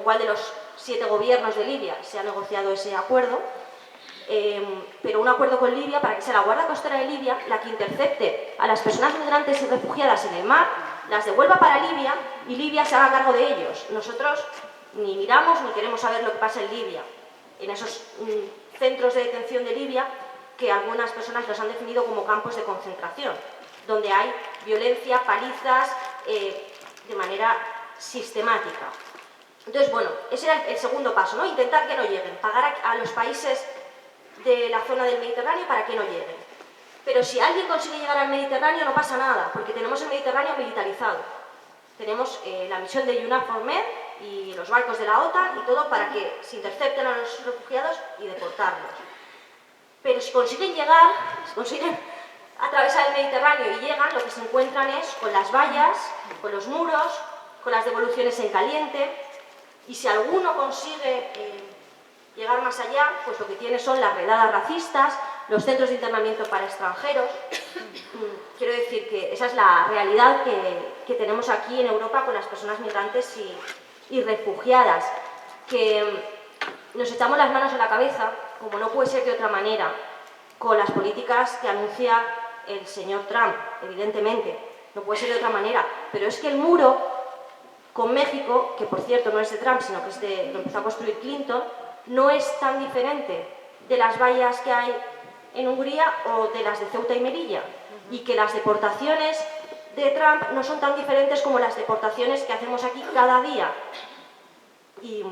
cuál de los 7 gobiernos de Libia se ha negociado ese acuerdo, pero un acuerdo con Libia para que sea la Guardia Costera de Libia la que intercepte a las personas migrantes y refugiadas en el mar, las devuelva para Libia y Libia se haga cargo de ellos. Nosotros ni miramos ni queremos saber lo que pasa en Libia, en esos centros de detención de Libia que algunas personas los han definido como campos de concentración, donde hay violencia, palizas, de manera sistemática. Entonces, bueno, ese era el segundo paso, ¿no? Intentar que no lleguen, pagar a los países de la zona del Mediterráneo para que no lleguen. Pero si alguien consigue llegar al Mediterráneo no pasa nada, porque tenemos el Mediterráneo militarizado. Tenemos la misión de EUNAVFOR Med y los barcos de la OTAN y todo para que se intercepten a los refugiados y deportarlos. Pero si consiguen llegar, si consiguen atravesar el Mediterráneo y llegan, lo que se encuentran es con las vallas, con los muros, con las devoluciones en caliente, y si alguno consigue llegar más allá, pues lo que tiene son las redadas racistas, los centros de internamiento para extranjeros. Quiero decir que esa es la realidad que tenemos aquí en Europa con las personas migrantes y refugiadas. que nos echamos las manos a la cabeza, como no puede ser de otra manera, con las políticas que anuncia el señor Trump, evidentemente, no puede ser de otra manera, pero es que el muro con México, que por cierto no es de Trump, sino que es de, lo empezó a construir Clinton, no es tan diferente de las vallas que hay en Hungría o de las de Ceuta y Melilla, y que las deportaciones de Trump no son tan diferentes como las deportaciones que hacemos aquí cada día. Y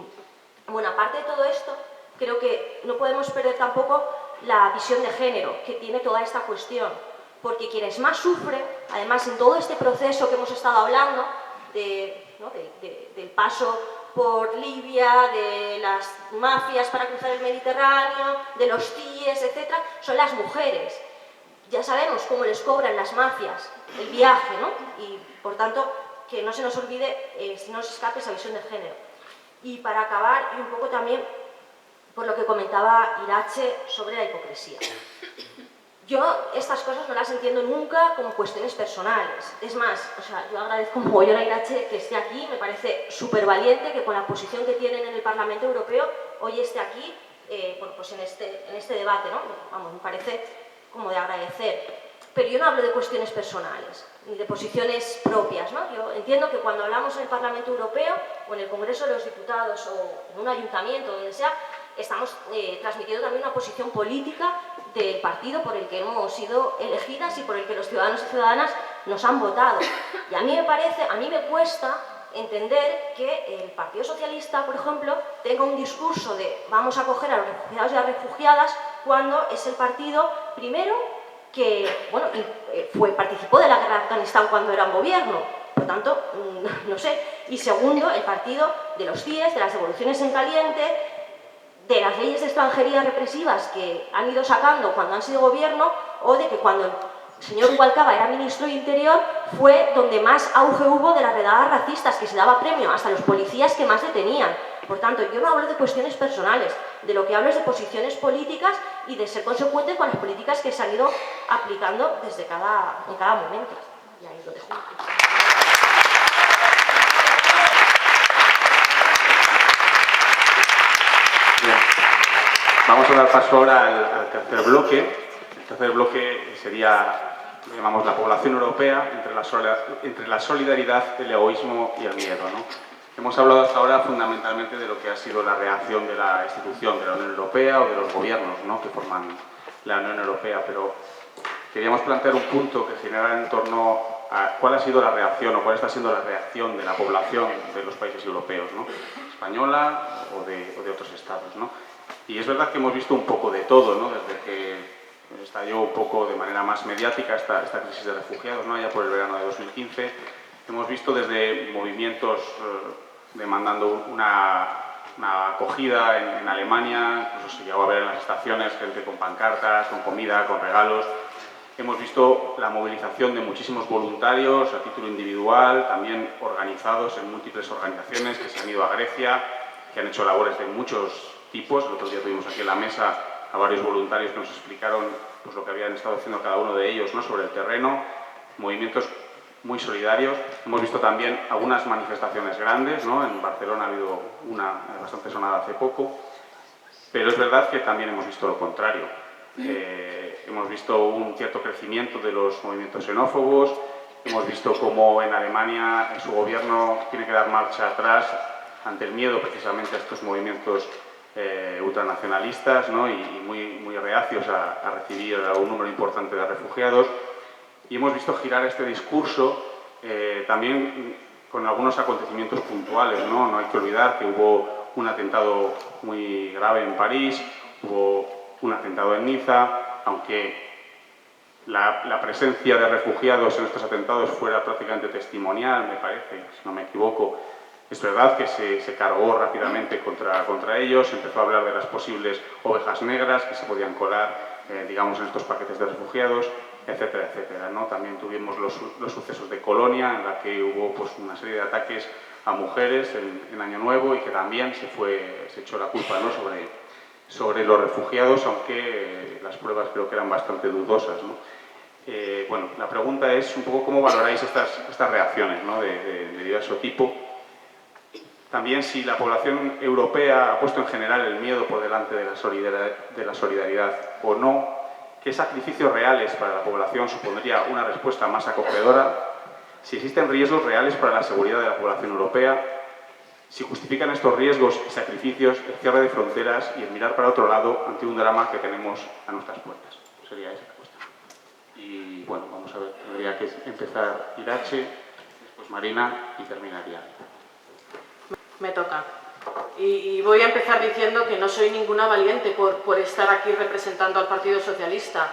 bueno, aparte de todo esto, creo que no podemos perder tampoco la visión de género que tiene toda esta cuestión, porque quienes más sufren, además en todo este proceso que hemos estado hablando, del paso por Libia, de las mafias para cruzar el Mediterráneo, de los CIES, etc., son las mujeres. Ya sabemos cómo les cobran las mafias el viaje, ¿no? Y, por tanto, que no se nos olvide, no nos escape esa visión de género. Y para acabar, y un poco también por lo que comentaba Irache sobre la hipocresía. Yo estas cosas no las entiendo nunca como cuestiones personales. Es más, o sea, yo agradezco mogollón a Irache que esté aquí, me parece súper valiente que con la posición que tienen en el Parlamento Europeo hoy esté aquí, bueno, pues en este debate, ¿no? Vamos, me parece como de agradecer. Pero yo no hablo de cuestiones personales, ni de posiciones propias, ¿no? Yo entiendo que cuando hablamos en el Parlamento Europeo, o en el Congreso de los Diputados, o en un ayuntamiento, donde sea, estamos transmitiendo también una posición política del partido por el que hemos sido elegidas y por el que los ciudadanos y ciudadanas nos han votado. Y a mí me cuesta entender que el Partido Socialista, por ejemplo, tenga un discurso de vamos a acoger a los refugiados y a las refugiadas cuando es el partido, primero, que bueno, participó de la guerra de Afganistán cuando era un gobierno, por tanto, no sé, y segundo, el partido de los CIES, de las devoluciones en caliente, de las leyes de extranjería represivas que han ido sacando cuando han sido gobierno, o de que cuando el señor Rubalcaba era ministro de Interior fue donde más auge hubo de las redadas racistas, que se daba premio hasta los policías que más detenían. Por tanto, yo no hablo de cuestiones personales, de lo que hablo es de posiciones políticas y de ser consecuentes con las políticas que se han ido aplicando en cada momento. Y ahí lo dejo. Bien. Vamos a dar paso ahora al tercer bloque. El tercer bloque sería, llamamos, la población europea entre la solidaridad, el egoísmo y el miedo, ¿no? Hemos hablado hasta ahora fundamentalmente de lo que ha sido la reacción de la institución, de la Unión Europea o de los gobiernos, ¿no?, que forman la Unión Europea, pero queríamos plantear un punto que generara en torno a cuál ha sido la reacción o cuál está siendo la reacción de la población de los países europeos, ¿no?, española o de otros estados, ¿no? Y es verdad que hemos visto un poco de todo, ¿no?, desde que estalló un poco de manera más mediática esta crisis de refugiados, ¿no?, allá por el verano de 2015. Hemos visto desde movimientos demandando una acogida en Alemania, incluso se llegó a ver en las estaciones gente con pancartas, con comida, con regalos. Hemos visto la movilización de muchísimos voluntarios a título individual, también organizados en múltiples organizaciones que se han ido a Grecia, que han hecho labores de muchos tipos. El otro día tuvimos aquí en la mesa a varios voluntarios que nos explicaron pues, lo que habían estado haciendo cada uno de ellos, ¿no?, sobre el terreno. Movimientos muy solidarios. Hemos visto también algunas manifestaciones grandes, ¿no? En Barcelona ha habido una bastante sonada hace poco, pero es verdad que también hemos visto lo contrario. Hemos visto un cierto crecimiento de los movimientos xenófobos, hemos visto cómo en Alemania su gobierno tiene que dar marcha atrás ante el miedo precisamente a estos movimientos ultranacionalistas, ¿no?, y muy reacios a recibir a un número importante de refugiados. Y hemos visto girar este discurso también con algunos acontecimientos puntuales, ¿no? No hay que olvidar que hubo un atentado muy grave en París, hubo un atentado en Niza, aunque la presencia de refugiados en estos atentados fuera prácticamente testimonial, me parece, si no me equivoco. Es verdad que se cargó rápidamente contra ellos, se empezó a hablar de las posibles ovejas negras que se podían colar, digamos, en estos paquetes de refugiados, etcétera, etcétera, ¿no? También tuvimos los sucesos de Colonia, en la que hubo pues, una serie de ataques a mujeres en Año Nuevo y que también se echó la culpa, ¿no?, sobre los refugiados, aunque las pruebas creo que eran bastante dudosas, ¿no? Bueno, la pregunta es un poco cómo valoráis estas reacciones, ¿no?, de diverso tipo. También si la población europea ha puesto en general el miedo por delante de la solidaridad o no, qué sacrificios reales para la población supondría una respuesta más acogedora, si existen riesgos reales para la seguridad de la población europea, si justifican estos riesgos y sacrificios el cierre de fronteras y el mirar para otro lado ante un drama que tenemos a nuestras puertas. Sería esa la cuestión. Y bueno, vamos a ver, tendría que empezar Irache, después Marina y terminaría. Me toca. Y voy a empezar diciendo que no soy ninguna valiente por estar aquí representando al Partido Socialista.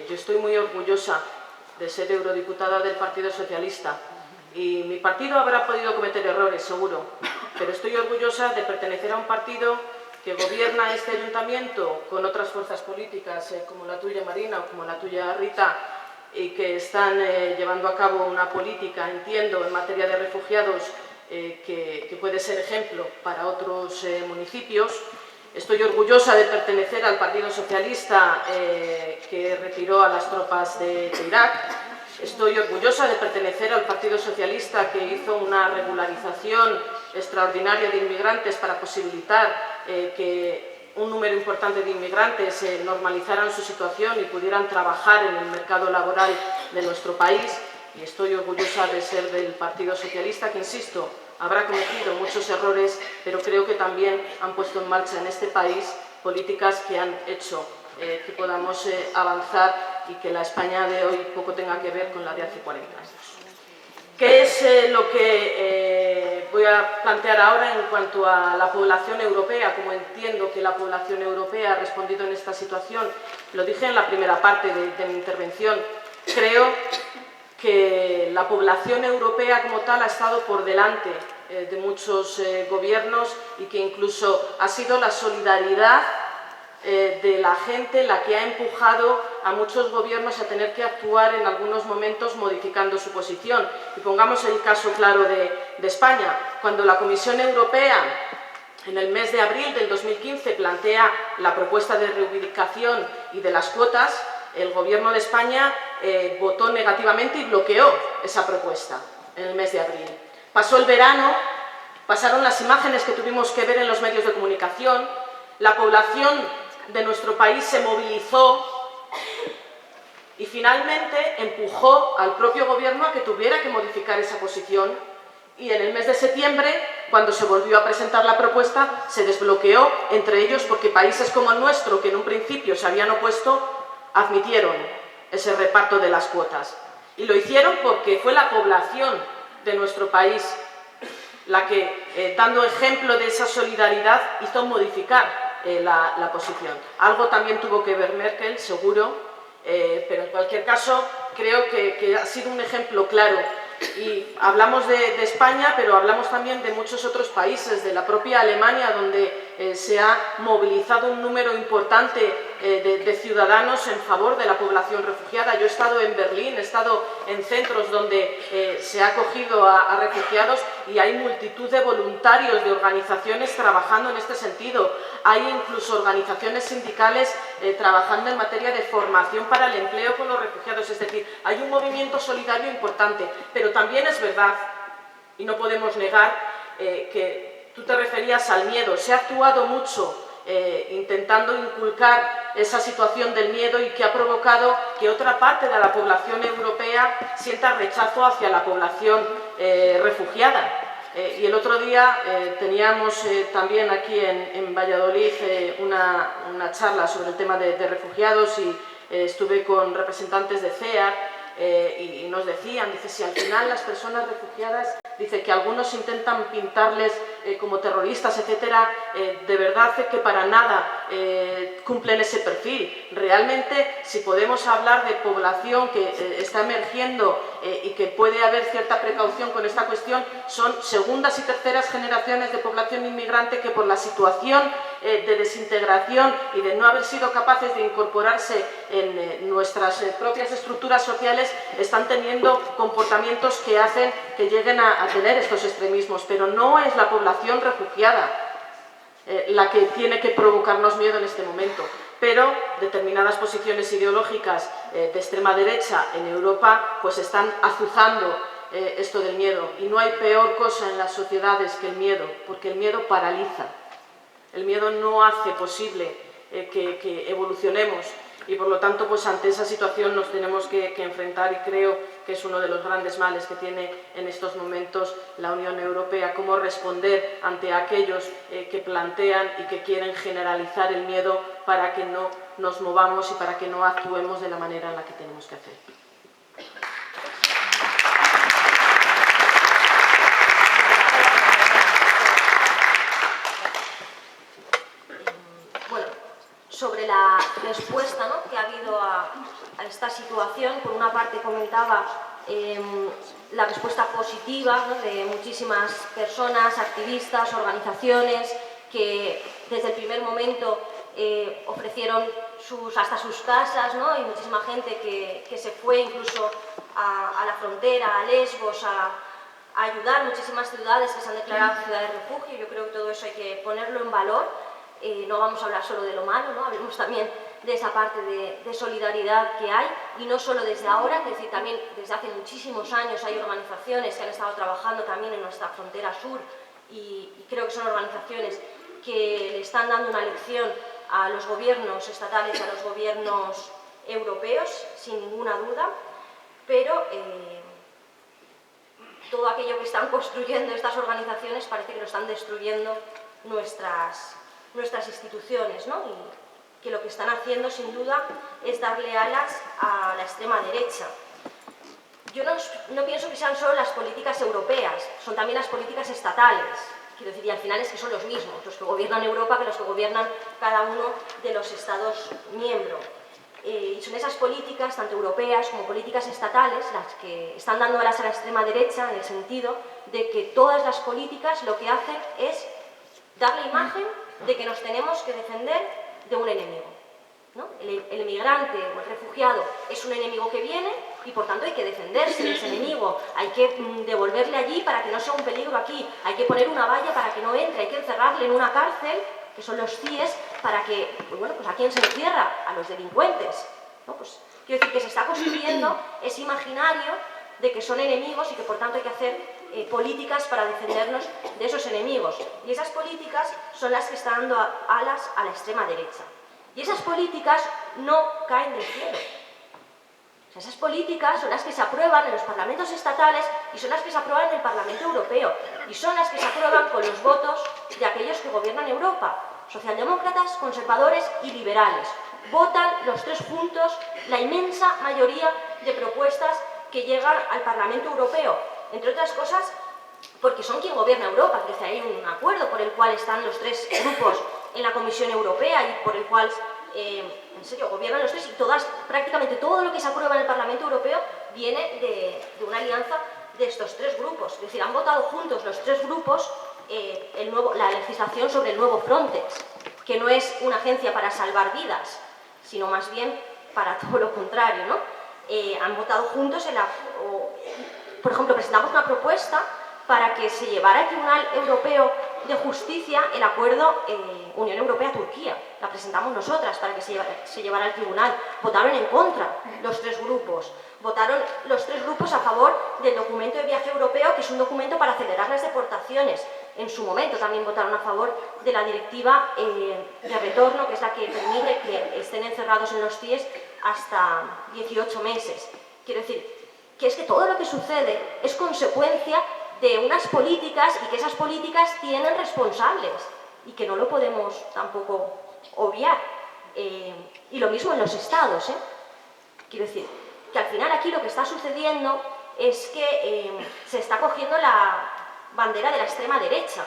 Yo estoy muy orgullosa de ser eurodiputada del Partido Socialista. Y mi partido habrá podido cometer errores, seguro, pero estoy orgullosa de pertenecer a un partido que gobierna este ayuntamiento con otras fuerzas políticas, como la tuya, Marina, o como la tuya, Rita, y que están llevando a cabo una política, entiendo, en materia de refugiados, que puede ser ejemplo para otros municipios. Estoy orgullosa de pertenecer al Partido Socialista que retiró a las tropas de Irak. Estoy orgullosa de pertenecer al Partido Socialista que hizo una regularización extraordinaria de inmigrantes para posibilitar que un número importante de inmigrantes normalizaran su situación y pudieran trabajar en el mercado laboral de nuestro país. Y estoy orgullosa de ser del Partido Socialista que, insisto, habrá cometido muchos errores, pero creo que también han puesto en marcha en este país políticas que han hecho que podamos avanzar y que la España de hoy poco tenga que ver con la de hace 40 años. ¿Qué es lo que voy a plantear ahora en cuanto a la población europea? Como entiendo que la población europea ha respondido en esta situación, lo dije en la primera parte de mi intervención, creo que la población europea como tal ha estado por delante de muchos gobiernos y que incluso ha sido la solidaridad de la gente la que ha empujado a muchos gobiernos a tener que actuar en algunos momentos modificando su posición. Y pongamos el caso claro de España. Cuando la Comisión Europea en el mes de abril del 2015 plantea la propuesta de reubicación y de las cuotas, el Gobierno de España votó negativamente y bloqueó esa propuesta en el mes de abril. Pasó el verano, pasaron las imágenes que tuvimos que ver en los medios de comunicación, la población de nuestro país se movilizó y finalmente empujó al propio Gobierno a que tuviera que modificar esa posición. Y en el mes de septiembre, cuando se volvió a presentar la propuesta, se desbloqueó, entre ellos porque países como el nuestro, que en un principio se habían opuesto, admitieron ese reparto de las cuotas. Y lo hicieron porque fue la población de nuestro país la que, dando ejemplo de esa solidaridad, hizo modificar la posición. Algo también tuvo que ver Merkel, seguro, pero en cualquier caso creo que ha sido un ejemplo claro. Y hablamos de España, pero hablamos también de muchos otros países, de la propia Alemania, donde se ha movilizado un número importante de ciudadanos en favor de la población refugiada. Yo he estado en Berlín, he estado en centros donde se ha acogido a refugiados y hay multitud de voluntarios, de organizaciones trabajando en este sentido. Hay incluso organizaciones sindicales trabajando en materia de formación para el empleo con los refugiados. Es decir, hay un movimiento solidario importante, pero también es verdad, y no podemos negar, que tú te referías al miedo. Se ha actuado mucho intentando inculcar esa situación del miedo y que ha provocado que otra parte de la población europea sienta rechazo hacia la población refugiada. Y el otro día teníamos también aquí en Valladolid una charla sobre el tema de refugiados y estuve con representantes de CEAR y nos decían, dice, si al final las personas refugiadas, dice que algunos intentan pintarles como terroristas, etcétera, de verdad que para nada cumplen ese perfil. Realmente, si podemos hablar de población que está emergiendo y que puede haber cierta precaución con esta cuestión, son segundas y terceras generaciones de población inmigrante que por la situación de desintegración y de no haber sido capaces de incorporarse en nuestras propias estructuras sociales están teniendo comportamientos que hacen que lleguen a tener estos extremismos, pero no es la población refugiada la que tiene que provocarnos miedo en este momento. Pero determinadas posiciones ideológicas de extrema derecha en Europa pues están azuzando esto del miedo. Y no hay peor cosa en las sociedades que el miedo, porque el miedo paraliza. El miedo no hace posible que evolucionemos. Y por lo tanto, pues ante esa situación nos tenemos que enfrentar, y creo que es uno de los grandes males que tiene en estos momentos la Unión Europea, cómo responder ante aquellos que plantean y que quieren generalizar el miedo para que no nos movamos y para que no actuemos de la manera en la que tenemos que hacer. Sobre la respuesta, ¿no?, que ha habido a esta situación. Por una parte comentaba la respuesta positiva, ¿no?, de muchísimas personas, activistas, organizaciones que desde el primer momento ofrecieron hasta sus casas, ¿no?, y muchísima gente que se fue incluso a la frontera, a Lesbos, a ayudar, muchísimas ciudades que se han declarado ciudad de refugio. Yo creo que todo eso hay que ponerlo en valor. No vamos a hablar solo de lo malo, ¿no? Hablemos también de esa parte de solidaridad que hay, y no solo desde ahora, es decir, también desde hace muchísimos años hay organizaciones que han estado trabajando también en nuestra frontera sur, y creo que son organizaciones que le están dando una lección a los gobiernos estatales y a los gobiernos europeos, sin ninguna duda, pero todo aquello que están construyendo estas organizaciones parece que lo están destruyendo nuestras instituciones, ¿no? Y que lo que están haciendo, sin duda, es darle alas a la extrema derecha. Yo no pienso que sean solo las políticas europeas, son también las políticas estatales. Quiero decir, y al final es que son los mismos, los que gobiernan Europa, que los que gobiernan cada uno de los Estados miembros. Y son esas políticas, tanto europeas como políticas estatales, las que están dando alas a la extrema derecha, en el sentido de que todas las políticas lo que hacen es dar la imagen de que nos tenemos que defender de un enemigo, ¿no? El migrante o el refugiado es un enemigo que viene y por tanto hay que defenderse de ese enemigo, hay que devolverle allí para que no sea un peligro aquí, hay que poner una valla para que no entre, hay que encerrarle en una cárcel, que son los CIES, para que, pues bueno, pues ¿a quién se encierra? A los delincuentes, ¿no? Pues quiero decir que se está construyendo ese imaginario de que son enemigos y que por tanto hay que hacer políticas para defendernos de esos enemigos. Y esas políticas son las que están dando alas a la extrema derecha. Y esas políticas no caen del cielo. O sea, esas políticas son las que se aprueban en los parlamentos estatales y son las que se aprueban en el Parlamento Europeo. Y son las que se aprueban con los votos de aquellos que gobiernan Europa. Socialdemócratas, conservadores y liberales. Votan los tres juntos la inmensa mayoría de propuestas que llegan al Parlamento Europeo, entre otras cosas porque son quien gobierna Europa, que hay un acuerdo por el cual están los tres grupos en la Comisión Europea y por el cual, en serio, gobiernan los tres, y prácticamente todo lo que se aprueba en el Parlamento Europeo viene de una alianza de estos tres grupos. Es decir, han votado juntos los tres grupos la legislación sobre el nuevo Frontex, que no es una agencia para salvar vidas, sino más bien para todo lo contrario, ¿no? Han votado juntos por ejemplo, presentamos una propuesta para que se llevara al Tribunal Europeo de Justicia el acuerdo Unión Europea-Turquía. La presentamos nosotras para que se llevara al tribunal. Votaron en contra los tres grupos. Votaron los tres grupos a favor del documento de viaje europeo, que es un documento para acelerar las deportaciones. En su momento también votaron a favor de la directiva de retorno, que es la que permite que estén encerrados en los CIES hasta 18 meses. Quiero decir, que es que todo lo que sucede es consecuencia de unas políticas, y que esas políticas tienen responsables y que no lo podemos tampoco obviar. Y lo mismo en los estados, ¿eh? Quiero decir, que al final aquí lo que está sucediendo es que se está cogiendo la bandera de la extrema derecha.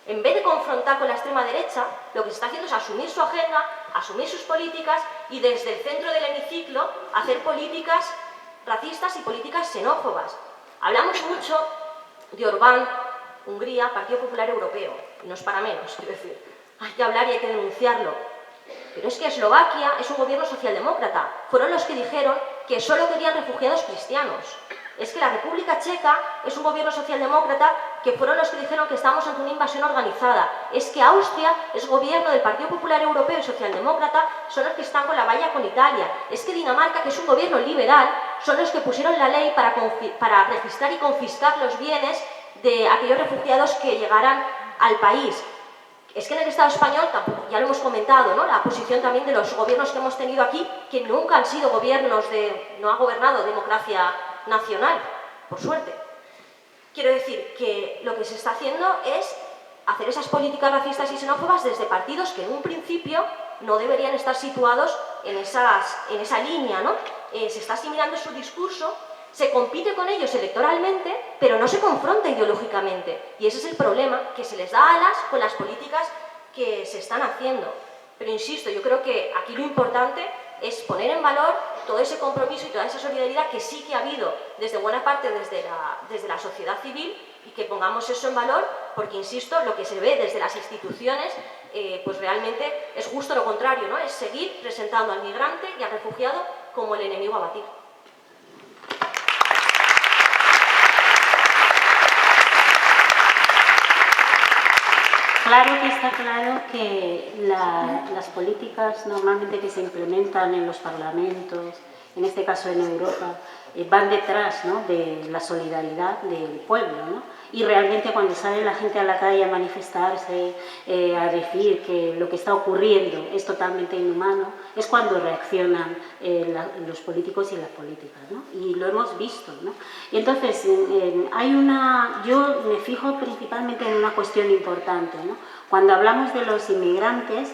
En vez de confrontar con la extrema derecha, lo que se está haciendo es asumir su agenda, asumir sus políticas y desde el centro del hemiciclo hacer políticas racistas y políticas xenófobas. Hablamos mucho de Orbán, Hungría, Partido Popular Europeo, y no es para menos, quiero decir, hay que hablar y hay que denunciarlo. Pero es que Eslovaquia es un gobierno socialdemócrata, fueron los que dijeron que solo querían refugiados cristianos. Es que la República Checa es un gobierno socialdemócrata que fueron los que dijeron que estamos ante una invasión organizada. Es que Austria es gobierno del Partido Popular Europeo y Socialdemócrata, son los que están con la valla con Italia. Es que Dinamarca, que es un gobierno liberal, son los que pusieron la ley para registrar y confiscar los bienes de aquellos refugiados que llegaran al país. Es que en el Estado español, tampoco, ya lo hemos comentado, ¿no? La posición también de los gobiernos que hemos tenido aquí, que nunca han sido gobiernos no ha gobernado democracia nacional, por suerte. Quiero decir que lo que se está haciendo es hacer esas políticas racistas y xenófobas desde partidos que en un principio no deberían estar situados en esa línea, ¿no? Se está asimilando su discurso, se compite con ellos electoralmente, pero no se confronta ideológicamente. Y ese es el problema, que se les da alas con las políticas que se están haciendo. Pero insisto, yo creo que aquí lo importante es poner en valor todo ese compromiso y toda esa solidaridad que sí que ha habido desde buena parte desde la sociedad civil, y que pongamos eso en valor, porque insisto, lo que se ve desde las instituciones pues realmente es justo lo contrario, ¿no? Es seguir presentando al migrante y al refugiado como el enemigo a batir. Claro que está claro que las políticas normalmente que se implementan en los parlamentos, en este caso en Europa, van detrás, ¿no?, de la solidaridad del pueblo, ¿no? Y realmente cuando sale la gente a la calle a manifestarse, a decir que lo que está ocurriendo es totalmente inhumano, es cuando reaccionan los políticos y las políticas, ¿no? Y lo hemos visto, ¿no? Y entonces, yo me fijo principalmente en una cuestión importante, ¿no? Cuando hablamos de los inmigrantes,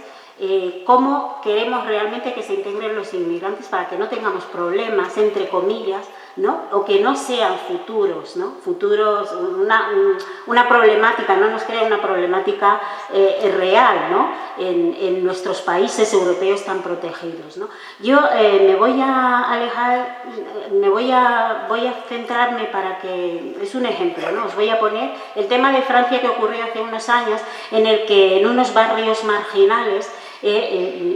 cómo queremos realmente que se integren los inmigrantes para que no tengamos problemas, entre comillas, ¿no? O que no sean futuros, ¿no? Futuros, una problemática, no nos crea una problemática real, ¿no? En nuestros países europeos tan protegidos, ¿no? Yo me voy a alejar, voy a centrarme para que, es un ejemplo, ¿no? Os voy a poner el tema de Francia que ocurrió hace unos años, en el que en unos barrios marginales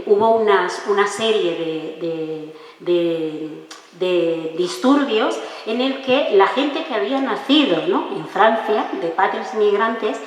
hubo una serie de disturbios en el que la gente que había nacido, ¿no?, en Francia, de padres migrantes,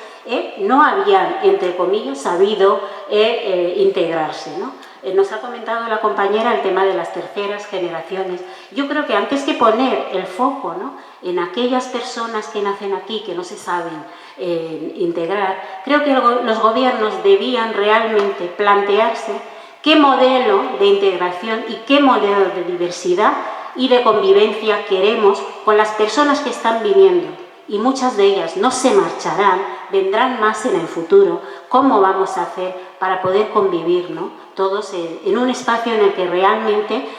no habían, entre comillas, sabido integrarse, ¿no? Nos ha comentado la compañera el tema de las terceras generaciones. Yo creo que antes que poner el foco, ¿no?, en aquellas personas que nacen aquí, que no se saben integrar, creo que los gobiernos debían realmente plantearse qué modelo de integración y qué modelo de diversidad y de convivencia queremos con las personas que están viniendo. Y muchas de ellas no se marcharán, vendrán más en el futuro. ¿Cómo vamos a hacer para poder convivir, ¿no?, todos en un espacio en el que realmente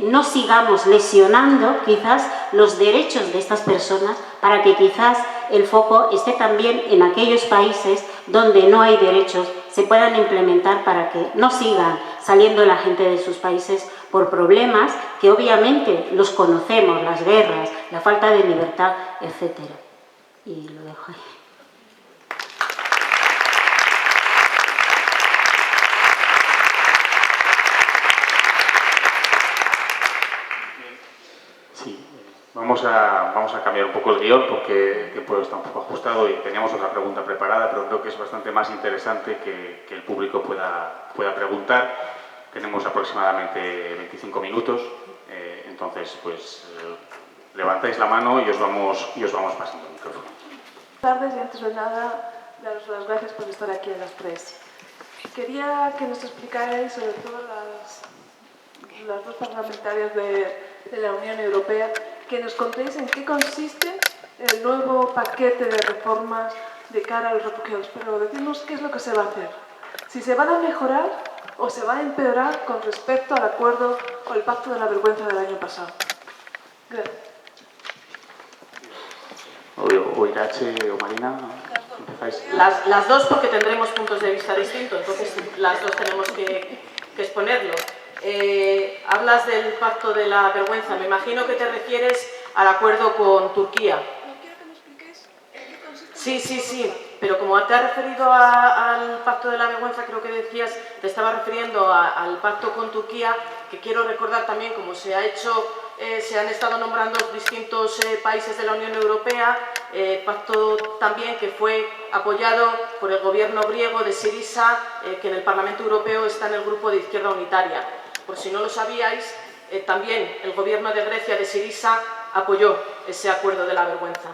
no sigamos lesionando quizás los derechos de estas personas, para que quizás el foco esté también en aquellos países donde no hay derechos, se puedan implementar para que no sigan saliendo la gente de sus países por problemas que obviamente los conocemos, las guerras, la falta de libertad, etc. Y lo dejo ahí. Sí, vamos a cambiar un poco el guión porque el tiempo está un poco ajustado y teníamos otra pregunta preparada, pero creo que es bastante más interesante que el público pueda preguntar. Tenemos aproximadamente 25 minutos, entonces pues levantáis la mano y os vamos pasando el micrófono. Buenas tardes y antes de nada daros las gracias por estar aquí a las 3. Quería que nos explicarais, sobre todo las dos parlamentarias de la Unión Europea, que nos contéis en qué consiste el nuevo paquete de reformas de cara a los refugiados, pero decimos qué es lo que se va a hacer, si se van a mejorar o se van a empeorar con respecto al acuerdo o el pacto de la vergüenza del año pasado. Gracias. O Irache o Marina, empezáis. Las dos, porque tendremos puntos de vista distintos, entonces las dos tenemos que exponerlo. Hablas del pacto de la vergüenza, me imagino que te refieres al acuerdo con Turquía. No quiero que me expliques en qué consiste. Sí, pero como te has referido al pacto de la vergüenza, creo que decías, te estaba refiriendo al pacto con Turquía, que quiero recordar también, como se ha hecho se han estado nombrando distintos países de la Unión Europea, pacto también que fue apoyado por el gobierno griego de Syriza, que en el Parlamento Europeo está en el grupo de Izquierda Unitaria. Por si no lo sabíais, también el gobierno de Grecia de Syriza apoyó ese acuerdo de la vergüenza.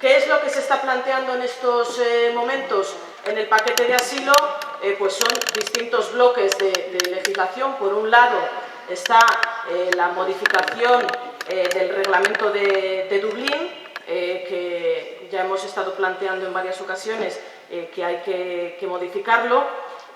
¿Qué es lo que se está planteando en estos momentos en el paquete de asilo? Pues son distintos bloques de legislación. Por un lado está la modificación del reglamento de Dublín, que ya hemos estado planteando en varias ocasiones que hay que modificarlo,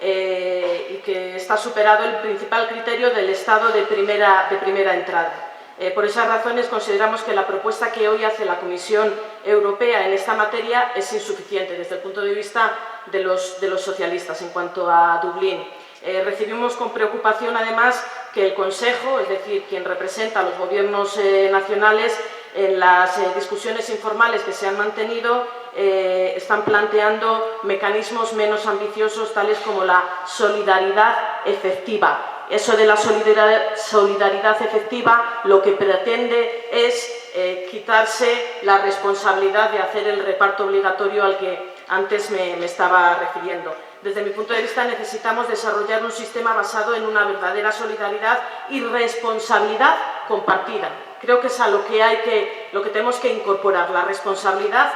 y que está superado el principal criterio del estado de primera entrada. Por esas razones consideramos que la propuesta que hoy hace la Comisión Europea en esta materia es insuficiente desde el punto de vista de los socialistas en cuanto a Dublín. Recibimos con preocupación además que el Consejo, es decir, quien representa a los gobiernos nacionales, en las discusiones informales que se han mantenido están planteando mecanismos menos ambiciosos tales como la solidaridad efectiva. Eso de la solidaridad efectiva lo que pretende es quitarse la responsabilidad de hacer el reparto obligatorio al que antes me estaba refiriendo. Desde mi punto de vista necesitamos desarrollar un sistema basado en una verdadera solidaridad y responsabilidad compartida. Creo que es a lo que tenemos que incorporar, la responsabilidad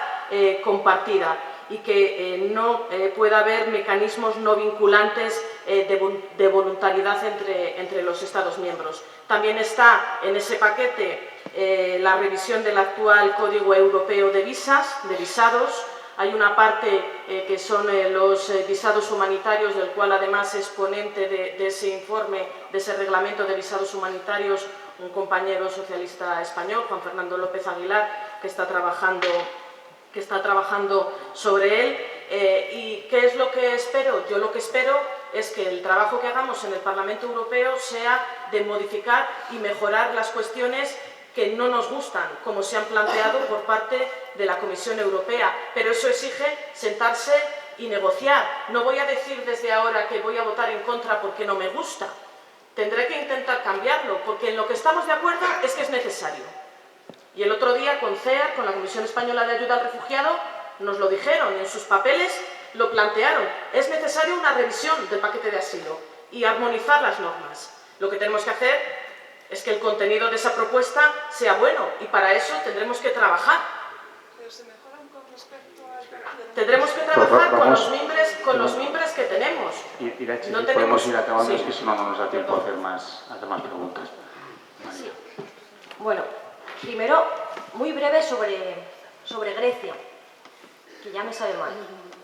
compartida, y que no pueda haber mecanismos no vinculantes de voluntariedad entre los Estados miembros. También está en ese paquete la revisión del actual Código Europeo de Visados. Hay una parte que son los visados humanitarios, del cual además es ponente de ese informe, de ese reglamento de visados humanitarios, un compañero socialista español, Juan Fernando López Aguilar, que está trabajando sobre él. ¿Y qué es lo que espero? Yo lo que espero es que el trabajo que hagamos en el Parlamento Europeo sea de modificar y mejorar las cuestiones que no nos gustan, como se han planteado por parte de la Comisión Europea. Pero eso exige sentarse y negociar. No voy a decir desde ahora que voy a votar en contra porque no me gusta. Tendré que intentar cambiarlo, porque en lo que estamos de acuerdo es que es necesario. Y el otro día con CEAR, con la Comisión Española de Ayuda al Refugiado, nos lo dijeron, en sus papeles lo plantearon. Es necesaria una revisión del paquete de asilo y armonizar las normas. Lo que tenemos que hacer es que el contenido de esa propuesta sea bueno, y para eso tendremos que trabajar. Pero se mejoran con respecto al... Tendremos que trabajar con los mimbres que tenemos. Irache, No podemos ir acabando, sí. es que si no, no nos da tiempo a hacer más preguntas. Sí. Bueno, primero, muy breve sobre Grecia, que ya me sabe mal.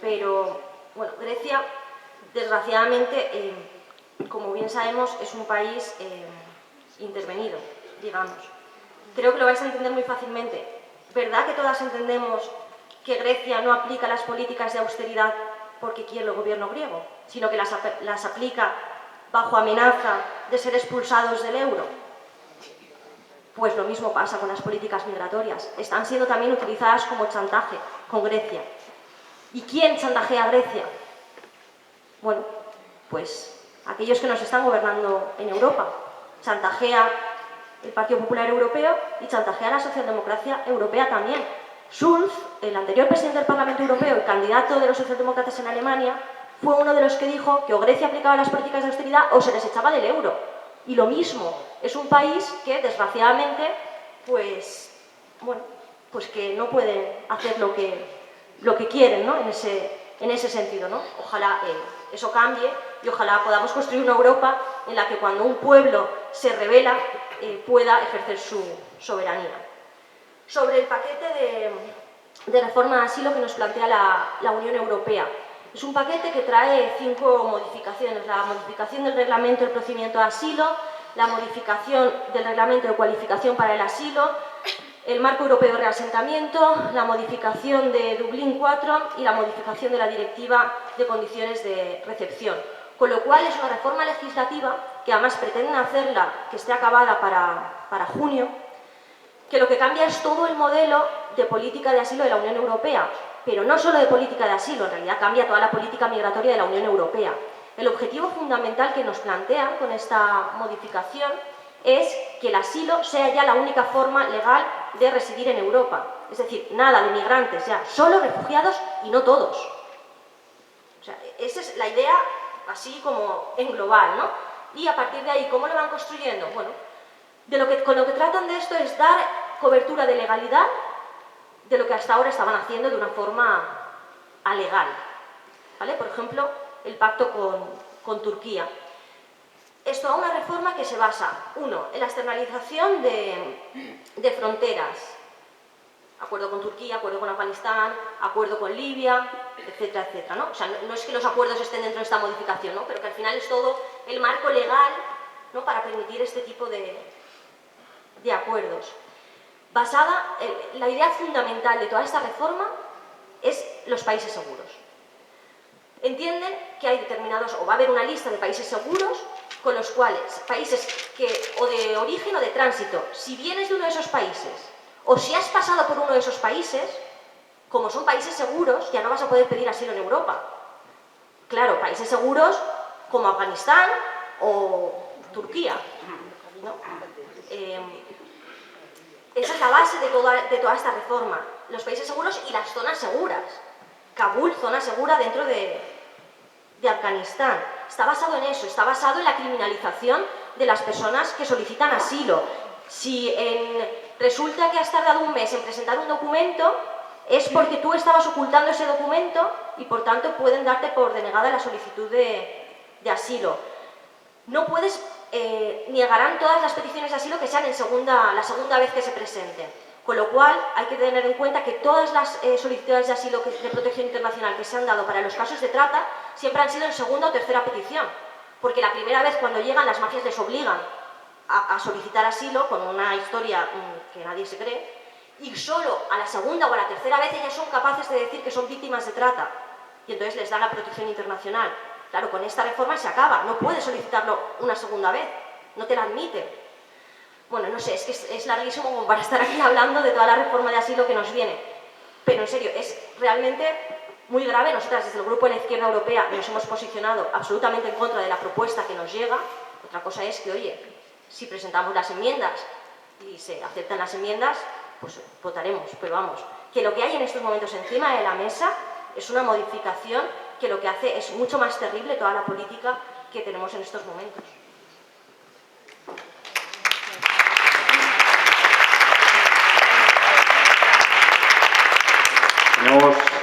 Pero, bueno, Grecia, desgraciadamente, como bien sabemos, es un país intervenido, digamos. Creo que lo vais a entender muy fácilmente. ¿Verdad que todas entendemos que Grecia no aplica las políticas de austeridad porque quiere el gobierno griego, sino que las aplica bajo amenaza de ser expulsados del euro? Pues lo mismo pasa con las políticas migratorias. Están siendo también utilizadas como chantaje con Grecia. ¿Y quién chantajea a Grecia? Bueno, pues aquellos que nos están gobernando en Europa. Chantajea el Partido Popular Europeo y chantajea la socialdemocracia europea también. Schulz, el anterior presidente del Parlamento Europeo y candidato de los socialdemócratas en Alemania, fue uno de los que dijo que o Grecia aplicaba las políticas de austeridad o se les echaba del euro. Y lo mismo, es un país que desgraciadamente, pues que no pueden hacer lo que quieren, ¿no? en ese sentido, ¿no? Ojalá eso cambie y ojalá podamos construir una Europa en la que cuando un pueblo se rebela pueda ejercer su soberanía. Sobre el paquete de reforma de asilo que nos plantea la Unión Europea. Es un paquete que trae 5 modificaciones: la modificación del reglamento del procedimiento de asilo, la modificación del reglamento de cualificación para el asilo, el marco europeo de reasentamiento, la modificación de Dublín 4 y la modificación de la directiva de condiciones de recepción. Con lo cual es una reforma legislativa que además pretenden hacerla, que esté acabada para junio, que lo que cambia es todo el modelo de política de asilo de la Unión Europea. Pero no solo de política de asilo, en realidad cambia toda la política migratoria de la Unión Europea. El objetivo fundamental que nos plantean con esta modificación es que el asilo sea ya la única forma legal de residir en Europa. Es decir, nada de migrantes ya, solo refugiados y no todos. O sea, esa es la idea así como en global, ¿no? Y a partir de ahí, ¿cómo lo van construyendo? Bueno, con lo que tratan de esto es dar cobertura de legalidad de lo que hasta ahora estaban haciendo de una forma alegal. ¿Vale? Por ejemplo, el pacto con Turquía. Esto a una reforma que se basa, uno, en la externalización de fronteras. Acuerdo con Turquía, acuerdo con Afganistán, acuerdo con Libia, etcétera, etcétera, ¿no? O sea, no es que los acuerdos estén dentro de esta modificación, ¿no? Pero que al final es todo el marco legal, ¿no? Para permitir este tipo de acuerdos. La idea fundamental de toda esta reforma es los países seguros. Entienden que hay determinados, o va a haber una lista de países seguros con los cuales, países o de origen o de tránsito, si vienes de uno de esos países o si has pasado por uno de esos países, como son países seguros, ya no vas a poder pedir asilo en Europa. Claro, países seguros como Afganistán o Turquía, ¿no? Esa es la base de toda esta reforma. Los países seguros y las zonas seguras. Kabul, zona segura dentro de Afganistán. Está basado en eso, está basado en la criminalización de las personas que solicitan asilo. Si resulta que has tardado un mes en presentar un documento, es porque tú estabas ocultando ese documento y por tanto pueden darte por denegada la solicitud de asilo. No puedes, negarán todas las peticiones de asilo que sean la segunda vez que se presenten. Con lo cual, hay que tener en cuenta que todas las solicitudes de asilo de protección internacional que se han dado para los casos de trata siempre han sido en segunda o tercera petición. Porque la primera vez cuando llegan, las mafias les obligan a solicitar asilo con una historia que nadie se cree, y solo a la segunda o a la tercera vez ellas son capaces de decir que son víctimas de trata y entonces les dan la protección internacional. Claro, con esta reforma se acaba, no puedes solicitarlo una segunda vez, no te la admiten. Bueno, no sé, es que es larguísimo como para estar aquí hablando de toda la reforma de asilo que nos viene. Pero en serio, es realmente muy grave. Nosotras desde el Grupo de la Izquierda Europea nos hemos posicionado absolutamente en contra de la propuesta que nos llega. Otra cosa es que, oye, si presentamos las enmiendas y se aceptan las enmiendas, pues votaremos. Pero vamos, que lo que hay en estos momentos encima de la mesa es una modificación que lo que hace es mucho más terrible toda la política que tenemos en estos momentos.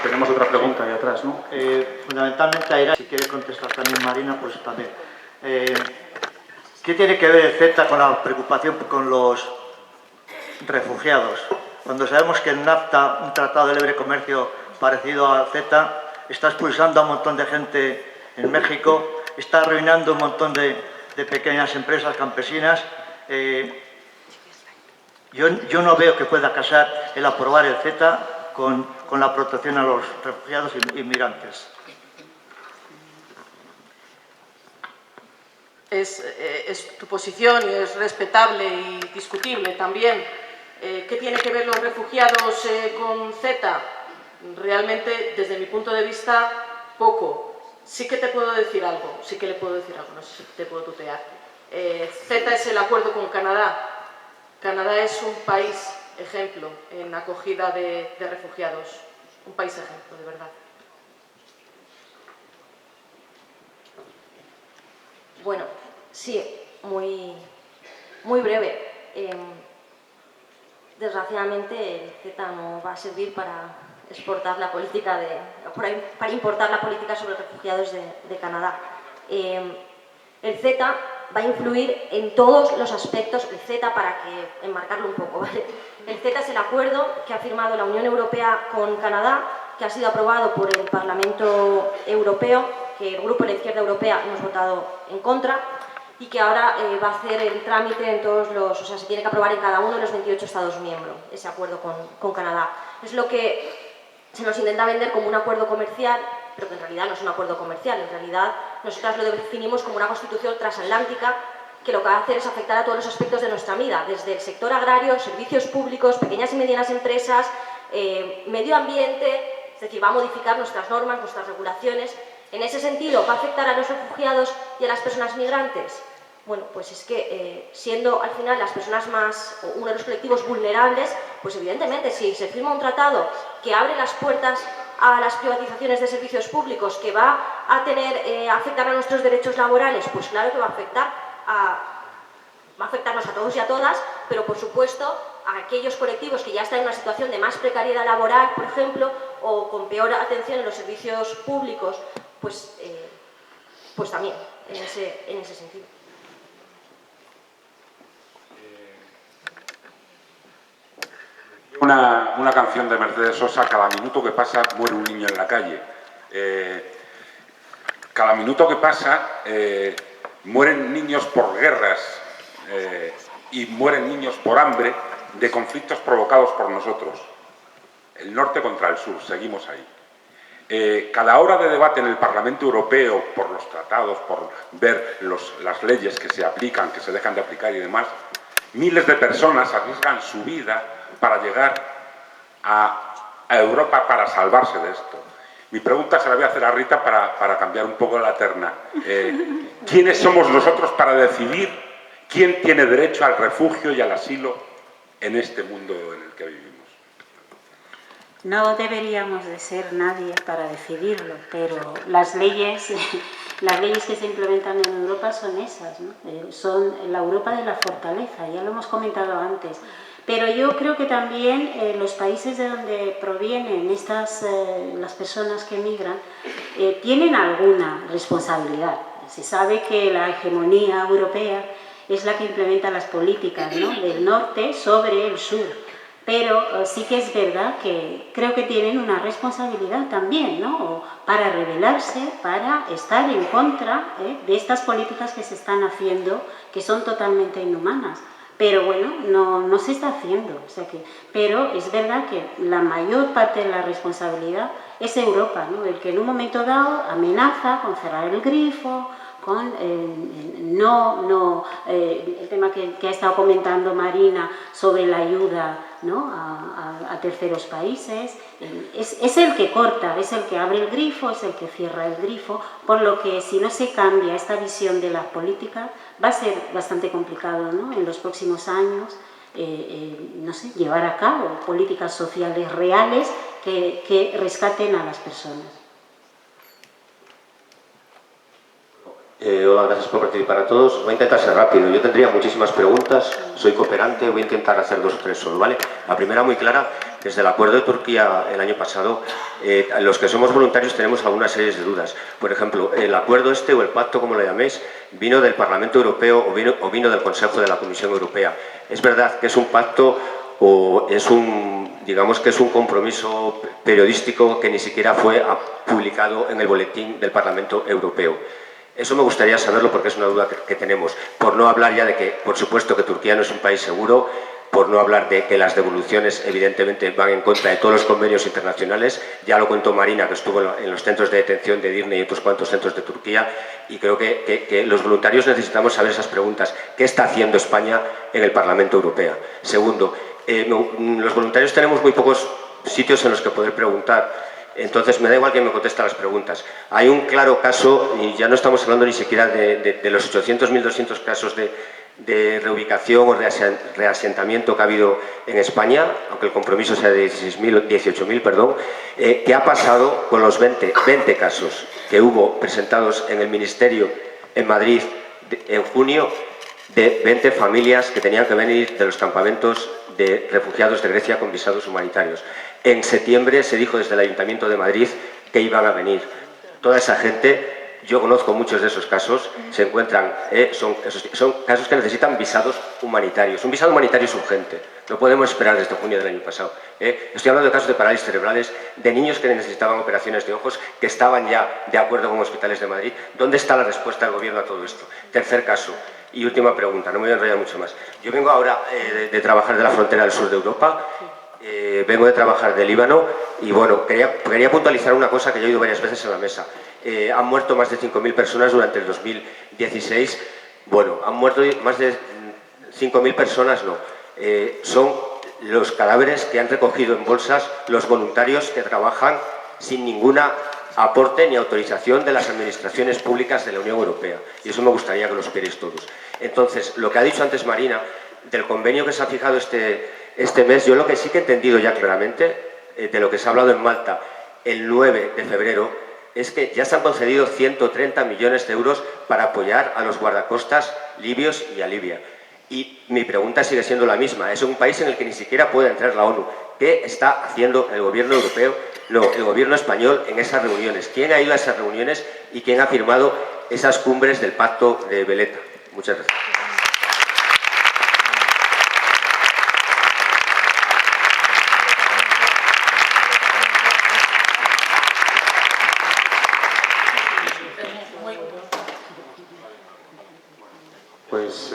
Tenemos otra pregunta ahí atrás, ¿no? Fundamentalmente a Irán, si quiere contestar también Marina, pues también. ¿Qué tiene que ver el CETA con la preocupación con los refugiados? Cuando sabemos que el NAFTA, un tratado de libre comercio parecido al CETA, está expulsando a un montón de gente en México, está arruinando un montón de pequeñas empresas campesinas. Yo no veo que pueda casar el aprobar el CETA con la protección a los refugiados e inmigrantes. Es tu posición y es respetable y discutible también. ¿Qué tiene que ver los refugiados con CETA? Realmente, desde mi punto de vista, poco. Sí que te puedo decir algo, no sé si te puedo tutear. CETA es el acuerdo con Canadá. Canadá es un país ejemplo en acogida de refugiados. Un país ejemplo, de verdad. Bueno, sí, muy breve. Desgraciadamente el CETA no va a servir para exportar la política para importar la política sobre refugiados de Canadá. El CETA va a influir en todos los aspectos del CETA, para enmarcarlo un poco, ¿vale? El CETA es el acuerdo que ha firmado la Unión Europea con Canadá, que ha sido aprobado por el Parlamento Europeo, que el Grupo de la Izquierda Europea hemos votado en contra, y que ahora va a hacer el trámite en o sea, se tiene que aprobar en cada uno de los 28 Estados miembros, ese acuerdo con Canadá. Es lo que se nos intenta vender como un acuerdo comercial, pero que en realidad no es un acuerdo comercial. En realidad, nosotras lo definimos como una constitución transatlántica que lo que va a hacer es afectar a todos los aspectos de nuestra vida, desde el sector agrario, servicios públicos, pequeñas y medianas empresas, medio ambiente, es decir, va a modificar nuestras normas, nuestras regulaciones. En ese sentido, ¿va a afectar a los refugiados y a las personas migrantes? bueno, pues es que siendo al final las personas más, o uno de los colectivos vulnerables, pues evidentemente si se firma un tratado que abre las puertas a las privatizaciones de servicios públicos, que va a afectar a nuestros derechos laborales, pues claro que va a afectarnos a todos y a todas, pero por supuesto a aquellos colectivos que ya están en una situación de más precariedad laboral, por ejemplo, o con peor atención en los servicios públicos, pues también en ese sentido. Una canción de Mercedes Sosa: cada minuto que pasa muere un niño en la calle. Cada minuto que pasa mueren niños por guerras y mueren niños por hambre de conflictos provocados por nosotros. El norte contra el sur, seguimos ahí. Cada hora de debate en el Parlamento Europeo por los tratados, por ver las leyes que se aplican, que se dejan de aplicar y demás, miles de personas arriesgan su vida para llegar a Europa para salvarse de esto. Mi pregunta se la voy a hacer a Rita para cambiar un poco la terna. ¿Quiénes somos nosotros para decidir quién tiene derecho al refugio y al asilo en este mundo en el que vivimos? No deberíamos de ser nadie para decidirlo, pero las leyes que se implementan en Europa son esas, ¿no? Son la Europa de la fortaleza, ya lo hemos comentado antes. Pero yo creo que también los países de donde provienen las personas que emigran tienen alguna responsabilidad. Se sabe que la hegemonía europea es la que implementa las políticas, ¿no?, del norte sobre el sur. Pero sí que es verdad que creo que tienen una responsabilidad también, ¿no?, para rebelarse, para estar en contra de estas políticas que se están haciendo, que son totalmente inhumanas. Pero bueno, no se está haciendo. Pero es verdad que la mayor parte de la responsabilidad es Europa, ¿no?, el que en un momento dado amenaza con cerrar el grifo, con el tema que ha estado comentando Marina sobre la ayuda, ¿no?, a terceros países. Es el que corta, es el que abre el grifo, es el que cierra el grifo, por lo que si no se cambia esta visión de la política va a ser bastante complicado, ¿no?, en los próximos años no sé, llevar a cabo políticas sociales reales que rescaten a las personas. Hola, gracias por participar a todos. Voy a intentar ser rápido. Yo tendría muchísimas preguntas, soy cooperante, voy a intentar hacer 2 o 3 solo, ¿vale? La primera muy clara: desde el acuerdo de Turquía el año pasado, los que somos voluntarios tenemos algunas series de dudas. Por ejemplo, el acuerdo o el pacto, como lo llaméis, vino del Parlamento Europeo o vino del Consejo de la Comisión Europea. Es verdad que es un pacto o es digamos que es un compromiso periodístico que ni siquiera fue publicado en el boletín del Parlamento Europeo. Eso me gustaría saberlo porque es una duda que tenemos. Por no hablar ya de que, por supuesto, que Turquía no es un país seguro, por no hablar de que las devoluciones evidentemente van en contra de todos los convenios internacionales. Ya lo contó Marina, que estuvo en los centros de detención de Edirne y otros cuantos centros de Turquía, y creo que los voluntarios necesitamos saber esas preguntas. ¿Qué está haciendo España en el Parlamento Europeo? Segundo, los voluntarios tenemos muy pocos sitios en los que poder preguntar. Entonces, me da igual que me conteste las preguntas. Hay un claro caso, y ya no estamos hablando ni siquiera de los 800, 1.200 casos de reubicación o reasentamiento que ha habido en España, aunque el compromiso sea de 18.000, perdón. ¿Qué ha pasado con los 20 casos que hubo presentados en el Ministerio en Madrid en junio, de 20 familias que tenían que venir de los campamentos de refugiados de Grecia con visados humanitarios? En septiembre se dijo desde el Ayuntamiento de Madrid que iban a venir. Toda esa gente, yo conozco muchos de esos casos, se encuentran, son casos que necesitan visados humanitarios. Un visado humanitario es urgente, no podemos esperar desde junio del año pasado. Estoy hablando de casos de parálisis cerebrales, de niños que necesitaban operaciones de ojos, que estaban ya de acuerdo con hospitales de Madrid. ¿Dónde está la respuesta del Gobierno a todo esto? Tercer caso. Y última pregunta, no me voy a enrollar mucho más. Yo vengo ahora de trabajar de la frontera del sur de Europa, vengo de trabajar de Líbano y bueno, quería puntualizar una cosa que yo he oído varias veces en la mesa. Han muerto más de 5.000 personas durante el 2016. Bueno, han muerto más de 5.000 personas, no. Son los cadáveres que han recogido en bolsas los voluntarios que trabajan sin ninguna aporte ni autorización de las administraciones públicas de la Unión Europea. Y eso me gustaría que lo supierais todos. Entonces, lo que ha dicho antes Marina, del convenio que se ha fijado este mes, yo lo que sí que he entendido ya claramente, de lo que se ha hablado en Malta el 9 de febrero, es que ya se han concedido 130 millones de euros para apoyar a los guardacostas libios y a Libia. Y mi pregunta sigue siendo la misma. Es un país en el que ni siquiera puede entrar la ONU. ¿Qué está haciendo el gobierno europeo, no, el gobierno español en esas reuniones? ¿Quién ha ido a esas reuniones y quién ha firmado esas cumbres del Pacto de Valletta? Muchas gracias. Pues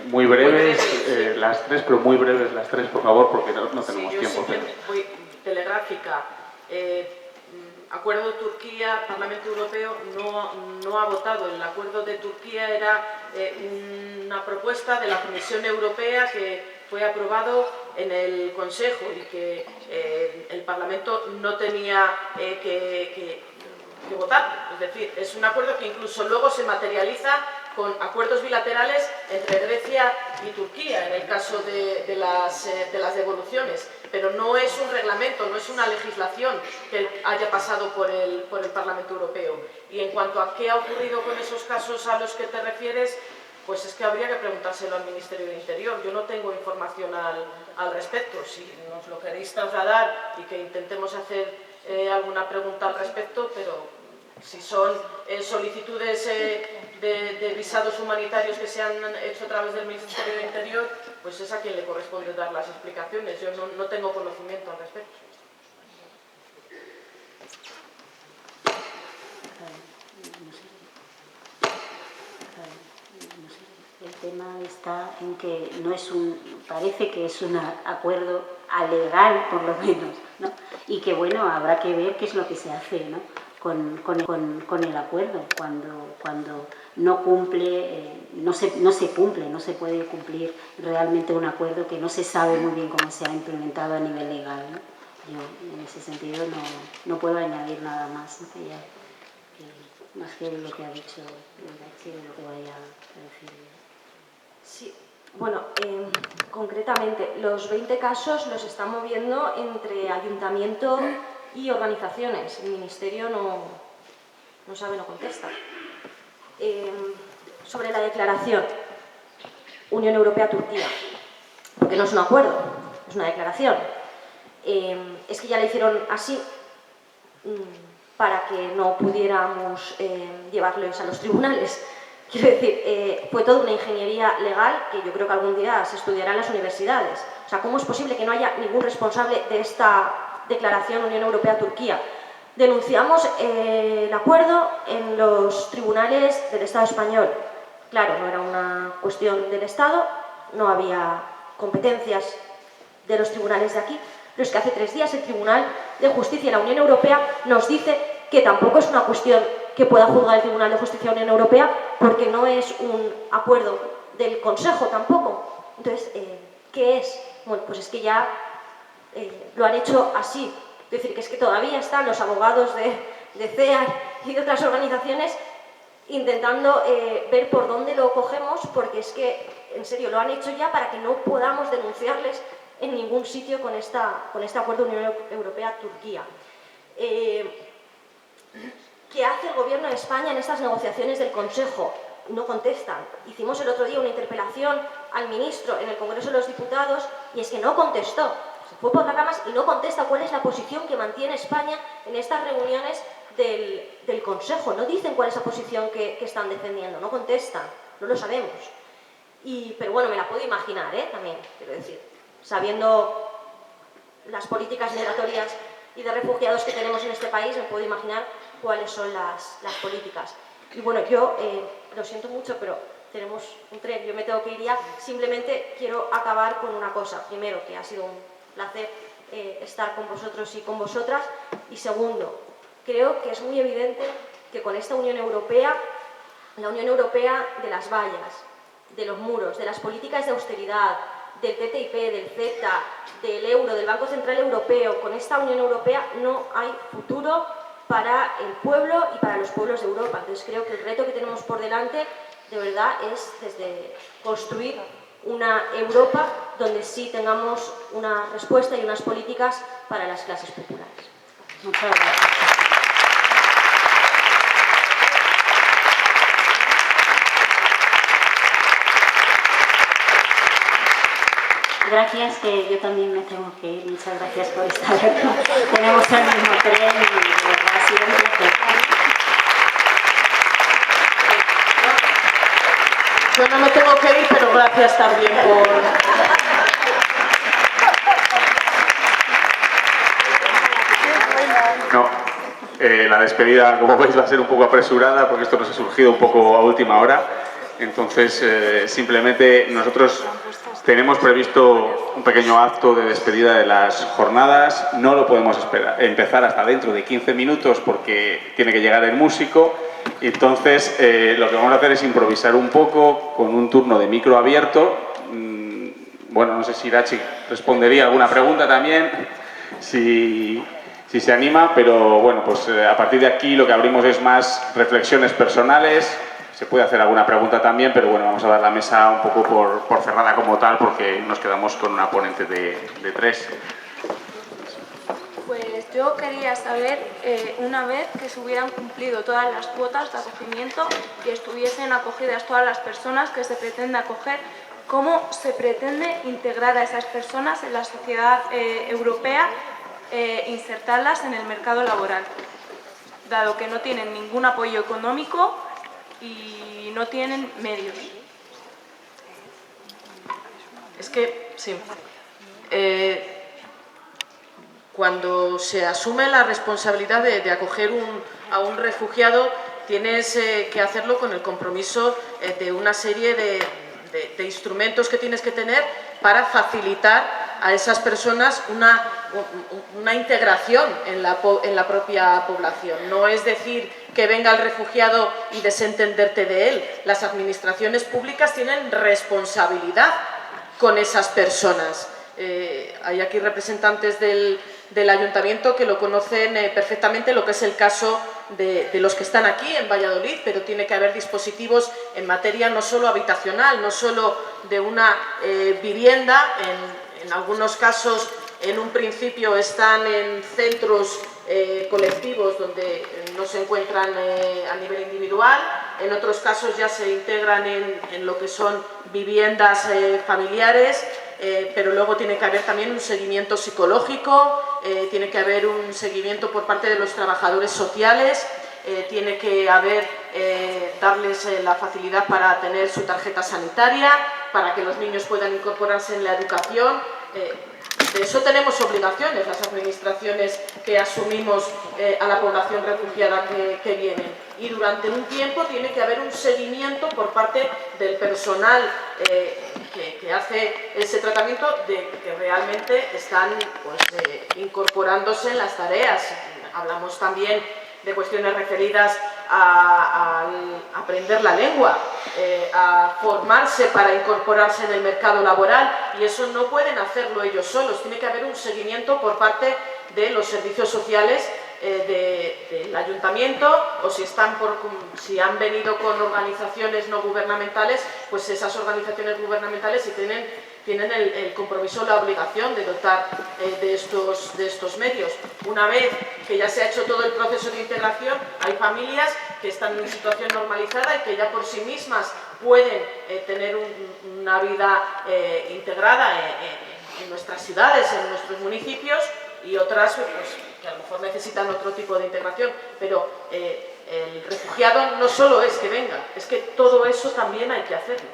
muy breves, las tres, pero muy breves las tres, por favor, porque no tenemos tiempo. Voy telegráfica. Acuerdo de Turquía, Parlamento Europeo no ha votado. El acuerdo de Turquía era una propuesta de la Comisión Europea que fue aprobado en el Consejo y que el Parlamento no tenía que votar. Es decir, es un acuerdo que incluso luego se materializa con acuerdos bilaterales entre Grecia y Turquía, en el caso de las devoluciones. Pero no es un reglamento, no es una legislación que haya pasado por el Parlamento Europeo. Y en cuanto a qué ha ocurrido con esos casos a los que te refieres, pues es que habría que preguntárselo al Ministerio del Interior. Yo no tengo información al respecto. Si nos lo queréis trasladar y que intentemos hacer alguna pregunta al respecto, pero si son solicitudes de visados humanitarios que se han hecho a través del Ministerio del Interior, pues es a quien le corresponde dar las explicaciones. Yo no tengo conocimiento al respecto. El tema está en que no es parece que es un acuerdo alegal, por lo menos, ¿no? Y que, bueno, habrá que ver qué es lo que se hace, ¿no? Con el acuerdo, cuando no cumple, no se cumple, no se puede cumplir realmente un acuerdo que no se sabe muy bien cómo se ha implementado a nivel legal, ¿no? Yo en ese sentido no puedo añadir nada más, ¿no? Más que lo que ha dicho Irache, lo que vaya a decir. Sí, bueno, concretamente, los 20 casos los están moviendo entre ayuntamiento y organizaciones. El Ministerio no sabe, no contesta. Sobre la declaración Unión Europea-Turquía, porque no es un acuerdo, es una declaración. Es que ya la hicieron así para que no pudiéramos llevarlos a los tribunales. Quiero decir, fue toda una ingeniería legal que yo creo que algún día se estudiará en las universidades. O sea, ¿cómo es posible que no haya ningún responsable de esta declaración Unión Europea-Turquía? Denunciamos el acuerdo en los tribunales del Estado español. Claro, no era una cuestión del Estado, no había competencias de los tribunales de aquí, pero es que hace 3 días el Tribunal de Justicia de la Unión Europea nos dice que tampoco es una cuestión que pueda juzgar el Tribunal de Justicia de la Unión Europea porque no es un acuerdo del Consejo tampoco. Entonces, ¿qué es? Bueno, pues es que ya lo han hecho así. Es decir, que es que todavía están los abogados de CEAR y de otras organizaciones intentando ver por dónde lo cogemos, porque es que, en serio, lo han hecho ya para que no podamos denunciarles en ningún sitio con este acuerdo Unión Europea-Turquía. ¿Qué hace el Gobierno de España en estas negociaciones del Consejo? No contestan. Hicimos el otro día una interpelación al ministro en el Congreso de los Diputados y es que no contestó. Se fue por las ramas y no contesta cuál es la posición que mantiene España en estas reuniones del Consejo. No dicen cuál es la posición que están defendiendo, no contestan, no lo sabemos. Pero bueno, me la puedo imaginar, también, quiero decir, sabiendo las políticas migratorias y de refugiados que tenemos en este país, me puedo imaginar cuáles son las políticas. Y bueno, yo lo siento mucho, pero tenemos un tren, yo me tengo que ir ya. Simplemente quiero acabar con una cosa. Primero, que ha sido un placer estar con vosotros y con vosotras. Y segundo, creo que es muy evidente que con esta Unión Europea, la Unión Europea de las vallas, de los muros, de las políticas de austeridad, del TTIP, del CETA, del euro, del Banco Central Europeo, con esta Unión Europea no hay futuro para el pueblo y para los pueblos de Europa. Entonces creo que el reto que tenemos por delante de verdad es desde construir una Europa donde sí tengamos una respuesta y unas políticas para las clases populares. Muchas gracias. Gracias, que yo también me tengo que ir. Muchas gracias por estar aquí. Tenemos el mismo tren y de verdad ha sido un placer. Yo no me tengo que ir, pero gracias también por... No, la despedida, como veis, va a ser un poco apresurada porque esto nos ha surgido un poco a última hora. Entonces, simplemente nosotros tenemos previsto un pequeño acto de despedida de las jornadas. No lo podemos empezar hasta dentro de 15 minutos porque tiene que llegar el músico. Entonces, lo que vamos a hacer es improvisar un poco con un turno de micro abierto. Bueno, no sé si Irachi respondería alguna pregunta también, si se anima, pero bueno, pues a partir de aquí lo que abrimos es más reflexiones personales. Se puede hacer alguna pregunta también, pero bueno, vamos a dar la mesa un poco por cerrada como tal, porque nos quedamos con una ponente de 3. Pues yo quería saber, una vez que se hubieran cumplido todas las cuotas de acogimiento y estuviesen acogidas todas las personas que se pretende acoger, ¿cómo se pretende integrar a esas personas en la sociedad europea e insertarlas en el mercado laboral? Dado que no tienen ningún apoyo económico y no tienen medios. Es que, sí, cuando se asume la responsabilidad de acoger a un refugiado, tienes que hacerlo con el compromiso de una serie de instrumentos que tienes que tener para facilitar a esas personas una integración en la propia población. No es decir que venga el refugiado y desentenderte de él. Las administraciones públicas tienen responsabilidad con esas personas. Hay aquí representantes del ayuntamiento que lo conocen perfectamente, lo que es el caso de los que están aquí en Valladolid, pero tiene que haber dispositivos en materia no solo habitacional, no solo de una vivienda. En algunos casos, en un principio, están en centros colectivos donde no se encuentran a nivel individual. En otros casos ya se integran en lo que son viviendas familiares. Pero luego tiene que haber también un seguimiento psicológico, tiene que haber un seguimiento por parte de los trabajadores sociales, tiene que haber, darles la facilidad para tener su tarjeta sanitaria, para que los niños puedan incorporarse en la educación. De eso tenemos obligaciones las administraciones que asumimos a la población refugiada que vienen. Y durante un tiempo tiene que haber un seguimiento por parte del personal que hace ese tratamiento, de que realmente están incorporándose en las tareas. Hablamos también de cuestiones referidas a aprender la lengua, a formarse para incorporarse en el mercado laboral, y eso no pueden hacerlo ellos solos. Tiene que haber un seguimiento por parte de los servicios sociales del ayuntamiento, o si han venido con organizaciones no gubernamentales, pues esas organizaciones gubernamentales sí tienen el compromiso, la obligación de dotar de estos medios. Una vez que ya se ha hecho todo el proceso de integración, hay familias que están en situación normalizada y que ya por sí mismas pueden tener una vida integrada en nuestras ciudades, en nuestros municipios, y otras pues, que a lo mejor necesitan otro tipo de integración. Pero el refugiado no solo es que venga, es que todo eso también hay que hacerlo.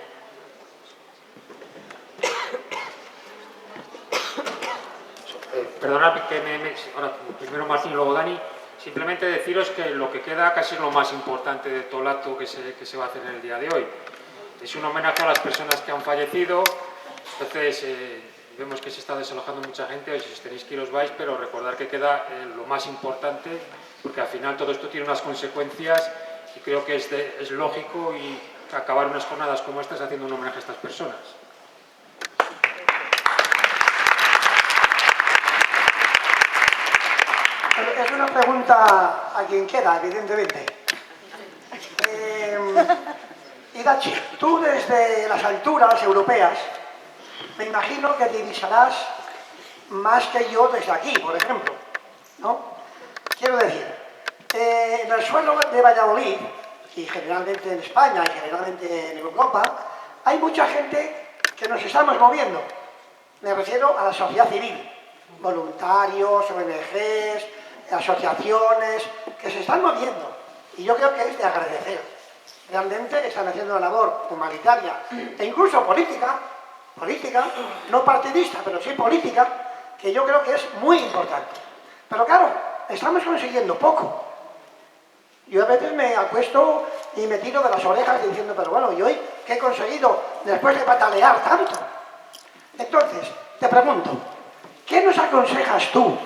Perdonad que ahora primero Martín y luego Dani. Simplemente deciros que lo que queda casi es lo más importante de todo el acto que se va a hacer en el día de hoy. Es un homenaje a las personas que han fallecido. Entonces, vemos que se está desalojando mucha gente, si os tenéis que ir os vais, pero recordar que queda lo más importante, porque al final todo esto tiene unas consecuencias y creo que es lógico y acabar unas jornadas como estas haciendo un homenaje a estas personas. Es una pregunta a quien quiera, evidentemente. Idachi, tú desde las alturas europeas, me imagino que divisarás más que yo desde aquí, por ejemplo, ¿no? Quiero decir, en el suelo de Valladolid, y generalmente en España y generalmente en Europa, hay mucha gente que nos estamos moviendo. Me refiero a la sociedad civil, voluntarios, ONGs, asociaciones, que se están moviendo. Y yo creo que es de agradecer. Realmente están haciendo una labor humanitaria e incluso política, no partidista, pero sí política, que yo creo que es muy importante. Pero claro, estamos consiguiendo poco. Yo a veces me acuesto y me tiro de las orejas diciendo, pero bueno, ¿y hoy qué he conseguido después de patalear tanto? Entonces, te pregunto, ¿qué nos aconsejas tú,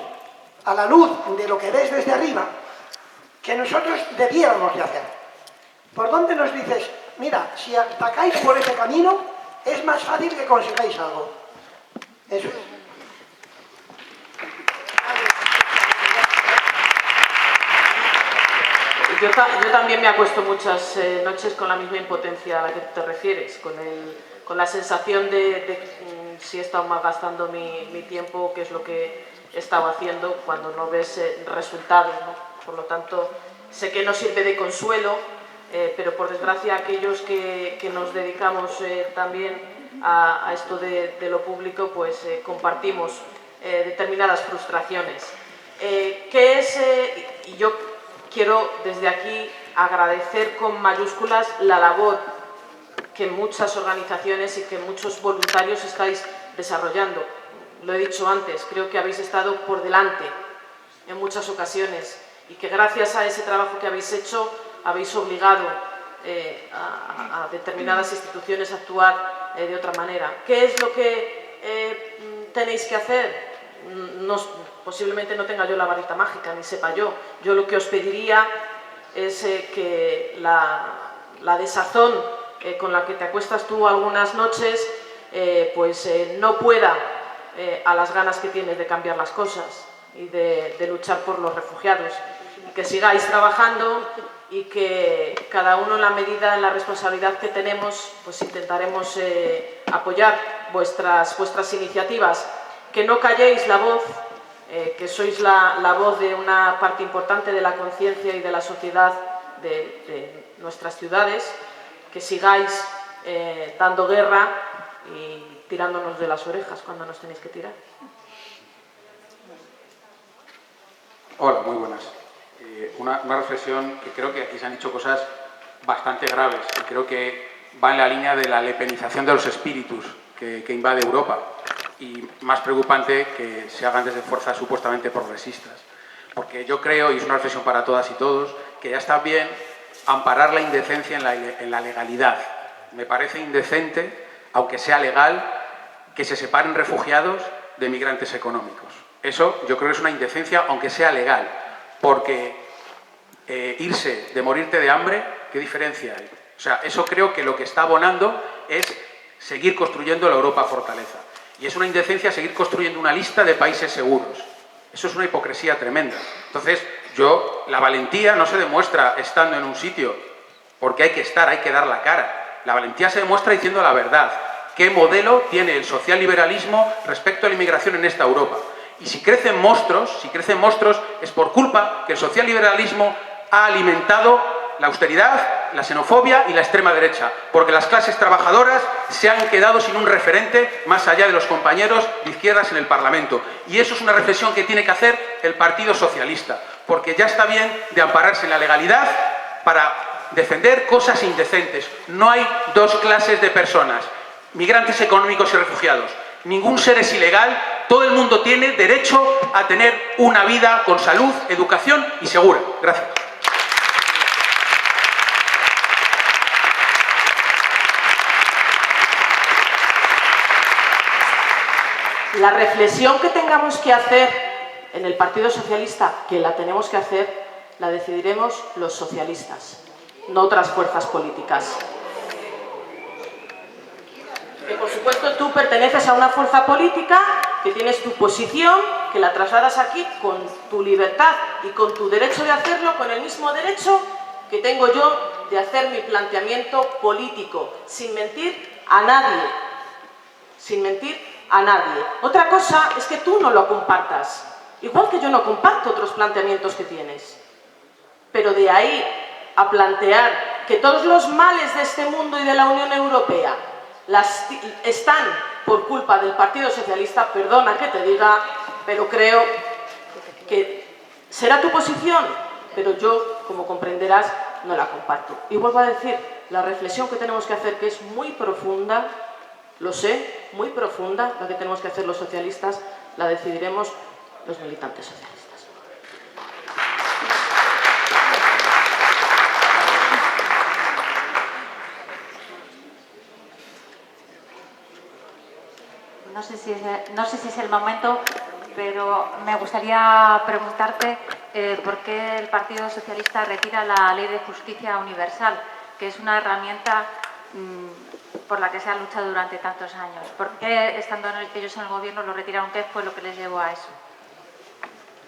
a la luz de lo que ves desde arriba, que nosotros debiéramos de hacer? ¿Por dónde nos dices, mira, si atacáis por ese camino, es más fácil que consigáis algo? Eso es. Yo también me acuesto muchas noches con la misma impotencia a la que te refieres, con la sensación de si he estado malgastando mi tiempo, qué es lo que he estado haciendo cuando no ves resultados, ¿no? Por lo tanto, sé que no sirve de consuelo, pero por desgracia aquellos que nos dedicamos también a esto de lo público, pues compartimos determinadas frustraciones. Y yo quiero desde aquí agradecer con mayúsculas la labor que muchas organizaciones y que muchos voluntarios estáis desarrollando. Lo he dicho antes, creo que habéis estado por delante en muchas ocasiones y que gracias a ese trabajo que habéis hecho habéis obligado a determinadas instituciones a actuar de otra manera. ¿Qué es lo que tenéis que hacer? Posiblemente no tenga yo la varita mágica, ni sepa yo. Yo lo que os pediría es que la desazón con la que te acuestas tú algunas noches, no pueda a las ganas que tienes de cambiar las cosas y de luchar por los refugiados. Y que sigáis trabajando y que cada uno en la medida, en la responsabilidad que tenemos, pues intentaremos apoyar vuestras iniciativas. Que no calléis la voz, que sois la voz de una parte importante de la conciencia y de la sociedad de nuestras ciudades, que sigáis dando guerra y tirándonos de las orejas cuando nos tenéis que tirar. Hola, muy buenas. Una reflexión que creo que aquí se han dicho cosas bastante graves y creo que va en la línea de la lepenización de los espíritus que invade Europa. Y más preocupante que se hagan desde fuerzas supuestamente progresistas. Porque yo creo, y es una reflexión para todas y todos, que ya está bien amparar la indecencia en la legalidad. Me parece indecente, aunque sea legal, que se separen refugiados de migrantes económicos. Eso yo creo que es una indecencia, aunque sea legal. Porque irse de morirte de hambre, ¿qué diferencia hay? O sea, eso creo que lo que está abonando es seguir construyendo la Europa fortaleza. Y es una indecencia seguir construyendo una lista de países seguros. Eso es una hipocresía tremenda. Entonces, la valentía no se demuestra estando en un sitio, porque hay que dar la cara. La valentía se demuestra diciendo la verdad. ¿Qué modelo tiene el socialliberalismo respecto a la inmigración en esta Europa? Y si crecen monstruos es por culpa que el socialliberalismo ha alimentado la austeridad, la xenofobia y la extrema derecha, porque las clases trabajadoras se han quedado sin un referente más allá de los compañeros de izquierdas en el Parlamento. Y eso es una reflexión que tiene que hacer el Partido Socialista, porque ya está bien de ampararse en la legalidad para defender cosas indecentes. No hay dos clases de personas, migrantes económicos y refugiados. Ningún ser es ilegal, todo el mundo tiene derecho a tener una vida con salud, educación y segura. Gracias. La reflexión que tengamos que hacer en el Partido Socialista, que la tenemos que hacer, la decidiremos los socialistas, no otras fuerzas políticas. Que por supuesto tú perteneces a una fuerza política, que tienes tu posición, que la trasladas aquí con tu libertad y con tu derecho de hacerlo, con el mismo derecho que tengo yo de hacer mi planteamiento político, sin mentir a nadie. Sin mentir a nadie. Otra cosa es que tú no lo compartas, igual que yo no comparto otros planteamientos que tienes. Pero de ahí a plantear que todos los males de este mundo y de la Unión Europea están por culpa del Partido Socialista, perdona que te diga, pero creo que será tu posición, pero yo, como comprenderás, no la comparto. Y vuelvo a decir, la reflexión que tenemos que hacer, que es muy profunda, lo sé, muy profunda, la que tenemos que hacer los socialistas, la decidiremos los militantes socialistas. No sé si es el momento, pero me gustaría preguntarte por qué el Partido Socialista retira la Ley de Justicia Universal, que es una herramienta por la que se ha luchado durante tantos años. ¿Por qué, estando ellos en el gobierno, lo retiraron? ¿Qué fue lo que les llevó a eso?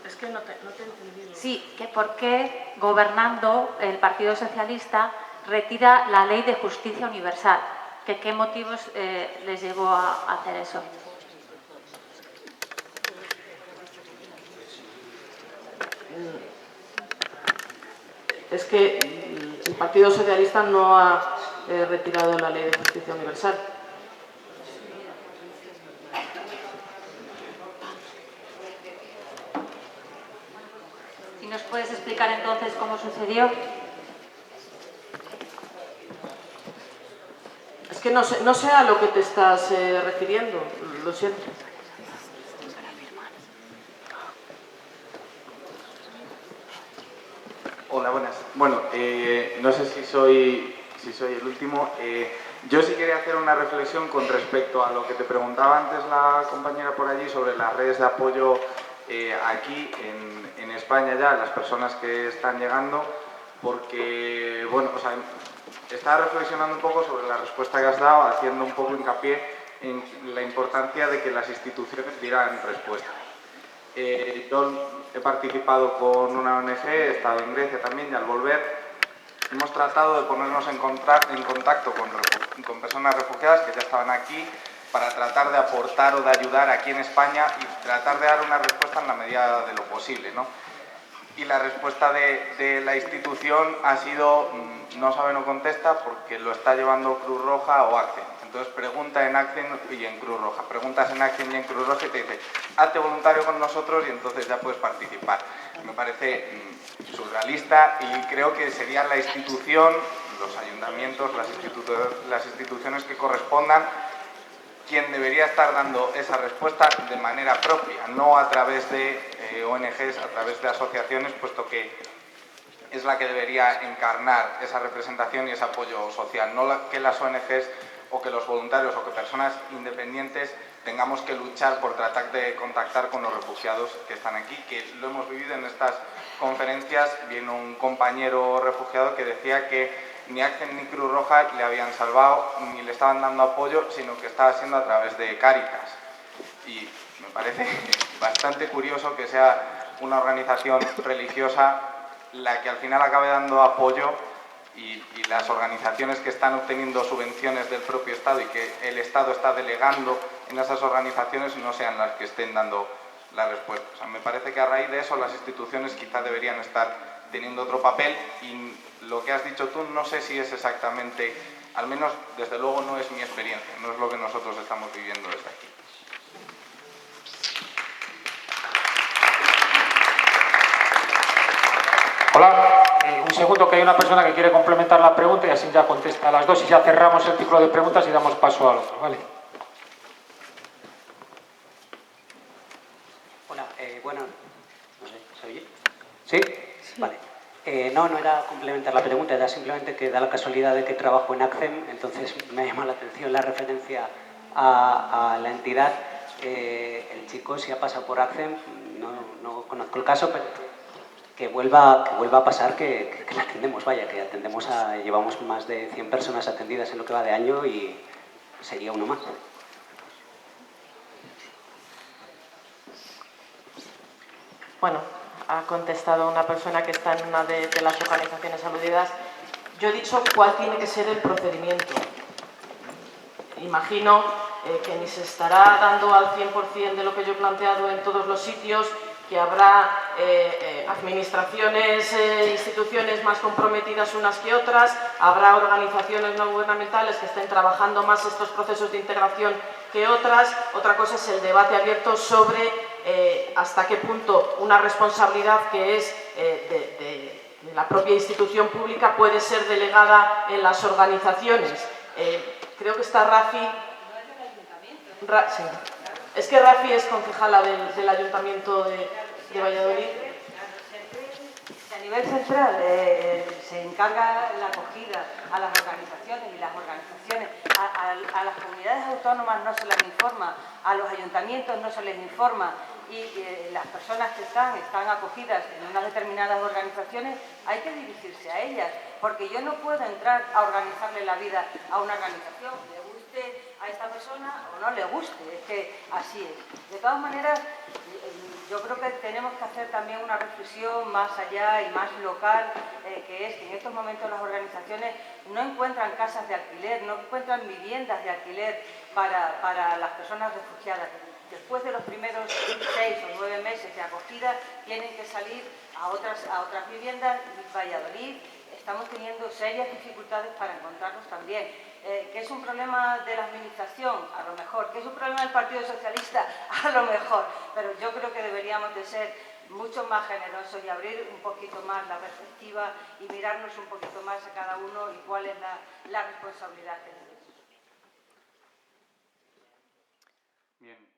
Es que no te he entendido. Sí, que por qué, gobernando el Partido Socialista, retira la Ley de Justicia Universal. ¿Qué motivos les llevó a hacer eso? Es que el Partido Socialista no ha retirado la Ley de Justicia Universal. ¿Y nos puedes explicar entonces cómo sucedió? Es que no sé a lo que te estás refiriendo, lo siento. Hola, buenas. Bueno, no sé si soy el último. Yo sí quería hacer una reflexión con respecto a lo que te preguntaba antes la compañera por allí sobre las redes de apoyo aquí en España ya, las personas que están llegando, porque, bueno, o sea, estaba reflexionando un poco sobre la respuesta que has dado, haciendo un poco hincapié en la importancia de que las instituciones dieran respuesta. Yo he participado con una ONG, he estado en Grecia también, y al volver hemos tratado de ponernos en contacto con personas refugiadas que ya estaban aquí para tratar de aportar o de ayudar aquí en España y tratar de dar una respuesta en la medida de lo posible, ¿no? Y la respuesta de la institución ha sido no sabe, no contesta, porque lo está llevando Cruz Roja o ACCEN. Entonces pregunta en ACCEN y en Cruz Roja. Preguntas en ACCEN y en Cruz Roja y te dice, hazte voluntario con nosotros y entonces ya puedes participar. Me parece surrealista y creo que sería la institución, los ayuntamientos, las instituciones que correspondan, quien debería estar dando esa respuesta de manera propia, no a través de ONGs, a través de asociaciones, puesto que es la que debería encarnar esa representación y ese apoyo social, no que las ONGs o que los voluntarios o que personas independientes tengamos que luchar por tratar de contactar con los refugiados que están aquí, que lo hemos vivido en estas conferencias. Vino un compañero refugiado que decía que ni ACCEN ni Cruz Roja le habían salvado ni le estaban dando apoyo, sino que estaba siendo a través de Cáritas. Y me parece bastante curioso que sea una organización religiosa la que al final acabe dando apoyo y las organizaciones que están obteniendo subvenciones del propio Estado y que el Estado está delegando en esas organizaciones no sean las que estén dando la respuesta. O sea, me parece que a raíz de eso las instituciones quizá deberían estar teniendo otro papel y lo que has dicho tú no sé si es exactamente, al menos desde luego no es mi experiencia, no es lo que nosotros estamos viviendo desde aquí. Hola, un segundo, que hay una persona que quiere complementar la pregunta y así ya contesta a las dos y ya cerramos el ciclo de preguntas y damos paso al otro, ¿vale? Hola, bueno, no sé, ¿se oye? ¿Sí? Vale. No era complementar la pregunta, era simplemente que da la casualidad de que trabajo en ACCEN, entonces me llama la atención la referencia a la entidad. El chico si ha pasado por ACCEN, no conozco el caso, pero que vuelva a pasar, que la atendemos, vaya, que llevamos más de 100 personas atendidas en lo que va de año y sería uno más. bueno, ha contestado una persona que está en una de las organizaciones aludidas. Yo he dicho cuál tiene que ser el procedimiento. Imagino que ni se estará dando al 100% de lo que yo he planteado en todos los sitios, que habrá administraciones, instituciones más comprometidas unas que otras, habrá organizaciones no gubernamentales que estén trabajando más estos procesos de integración que otras. Otra cosa es el debate abierto sobre hasta qué punto una responsabilidad que es de la propia institución pública puede ser delegada en las organizaciones. Creo que está Rafi. Sí. Es que Rafi es concejala del Ayuntamiento de Valladolid. A nivel central se encarga la acogida a las organizaciones y las organizaciones, a las comunidades autónomas no se les informa, a los ayuntamientos no se les informa y las personas que están acogidas en unas determinadas organizaciones hay que dirigirse a ellas, porque yo no puedo entrar a organizarle la vida a una organización, le guste a esta persona o no le guste, es que así es. De todas maneras, yo creo que tenemos que hacer también una reflexión más allá y más local, que es que en estos momentos las organizaciones no encuentran casas de alquiler, no encuentran viviendas de alquiler para las personas refugiadas. Después de los primeros 6 o 9 meses de acogida, tienen que salir a otras viviendas. En Valladolid estamos teniendo serias dificultades para encontrarlos también. ¿Que es un problema de la administración? A lo mejor. ¿Que es un problema del Partido Socialista? A lo mejor. Pero yo creo que deberíamos de ser mucho más generosos y abrir un poquito más la perspectiva y mirarnos un poquito más a cada uno y cuál es la responsabilidad que tenemos. Bien.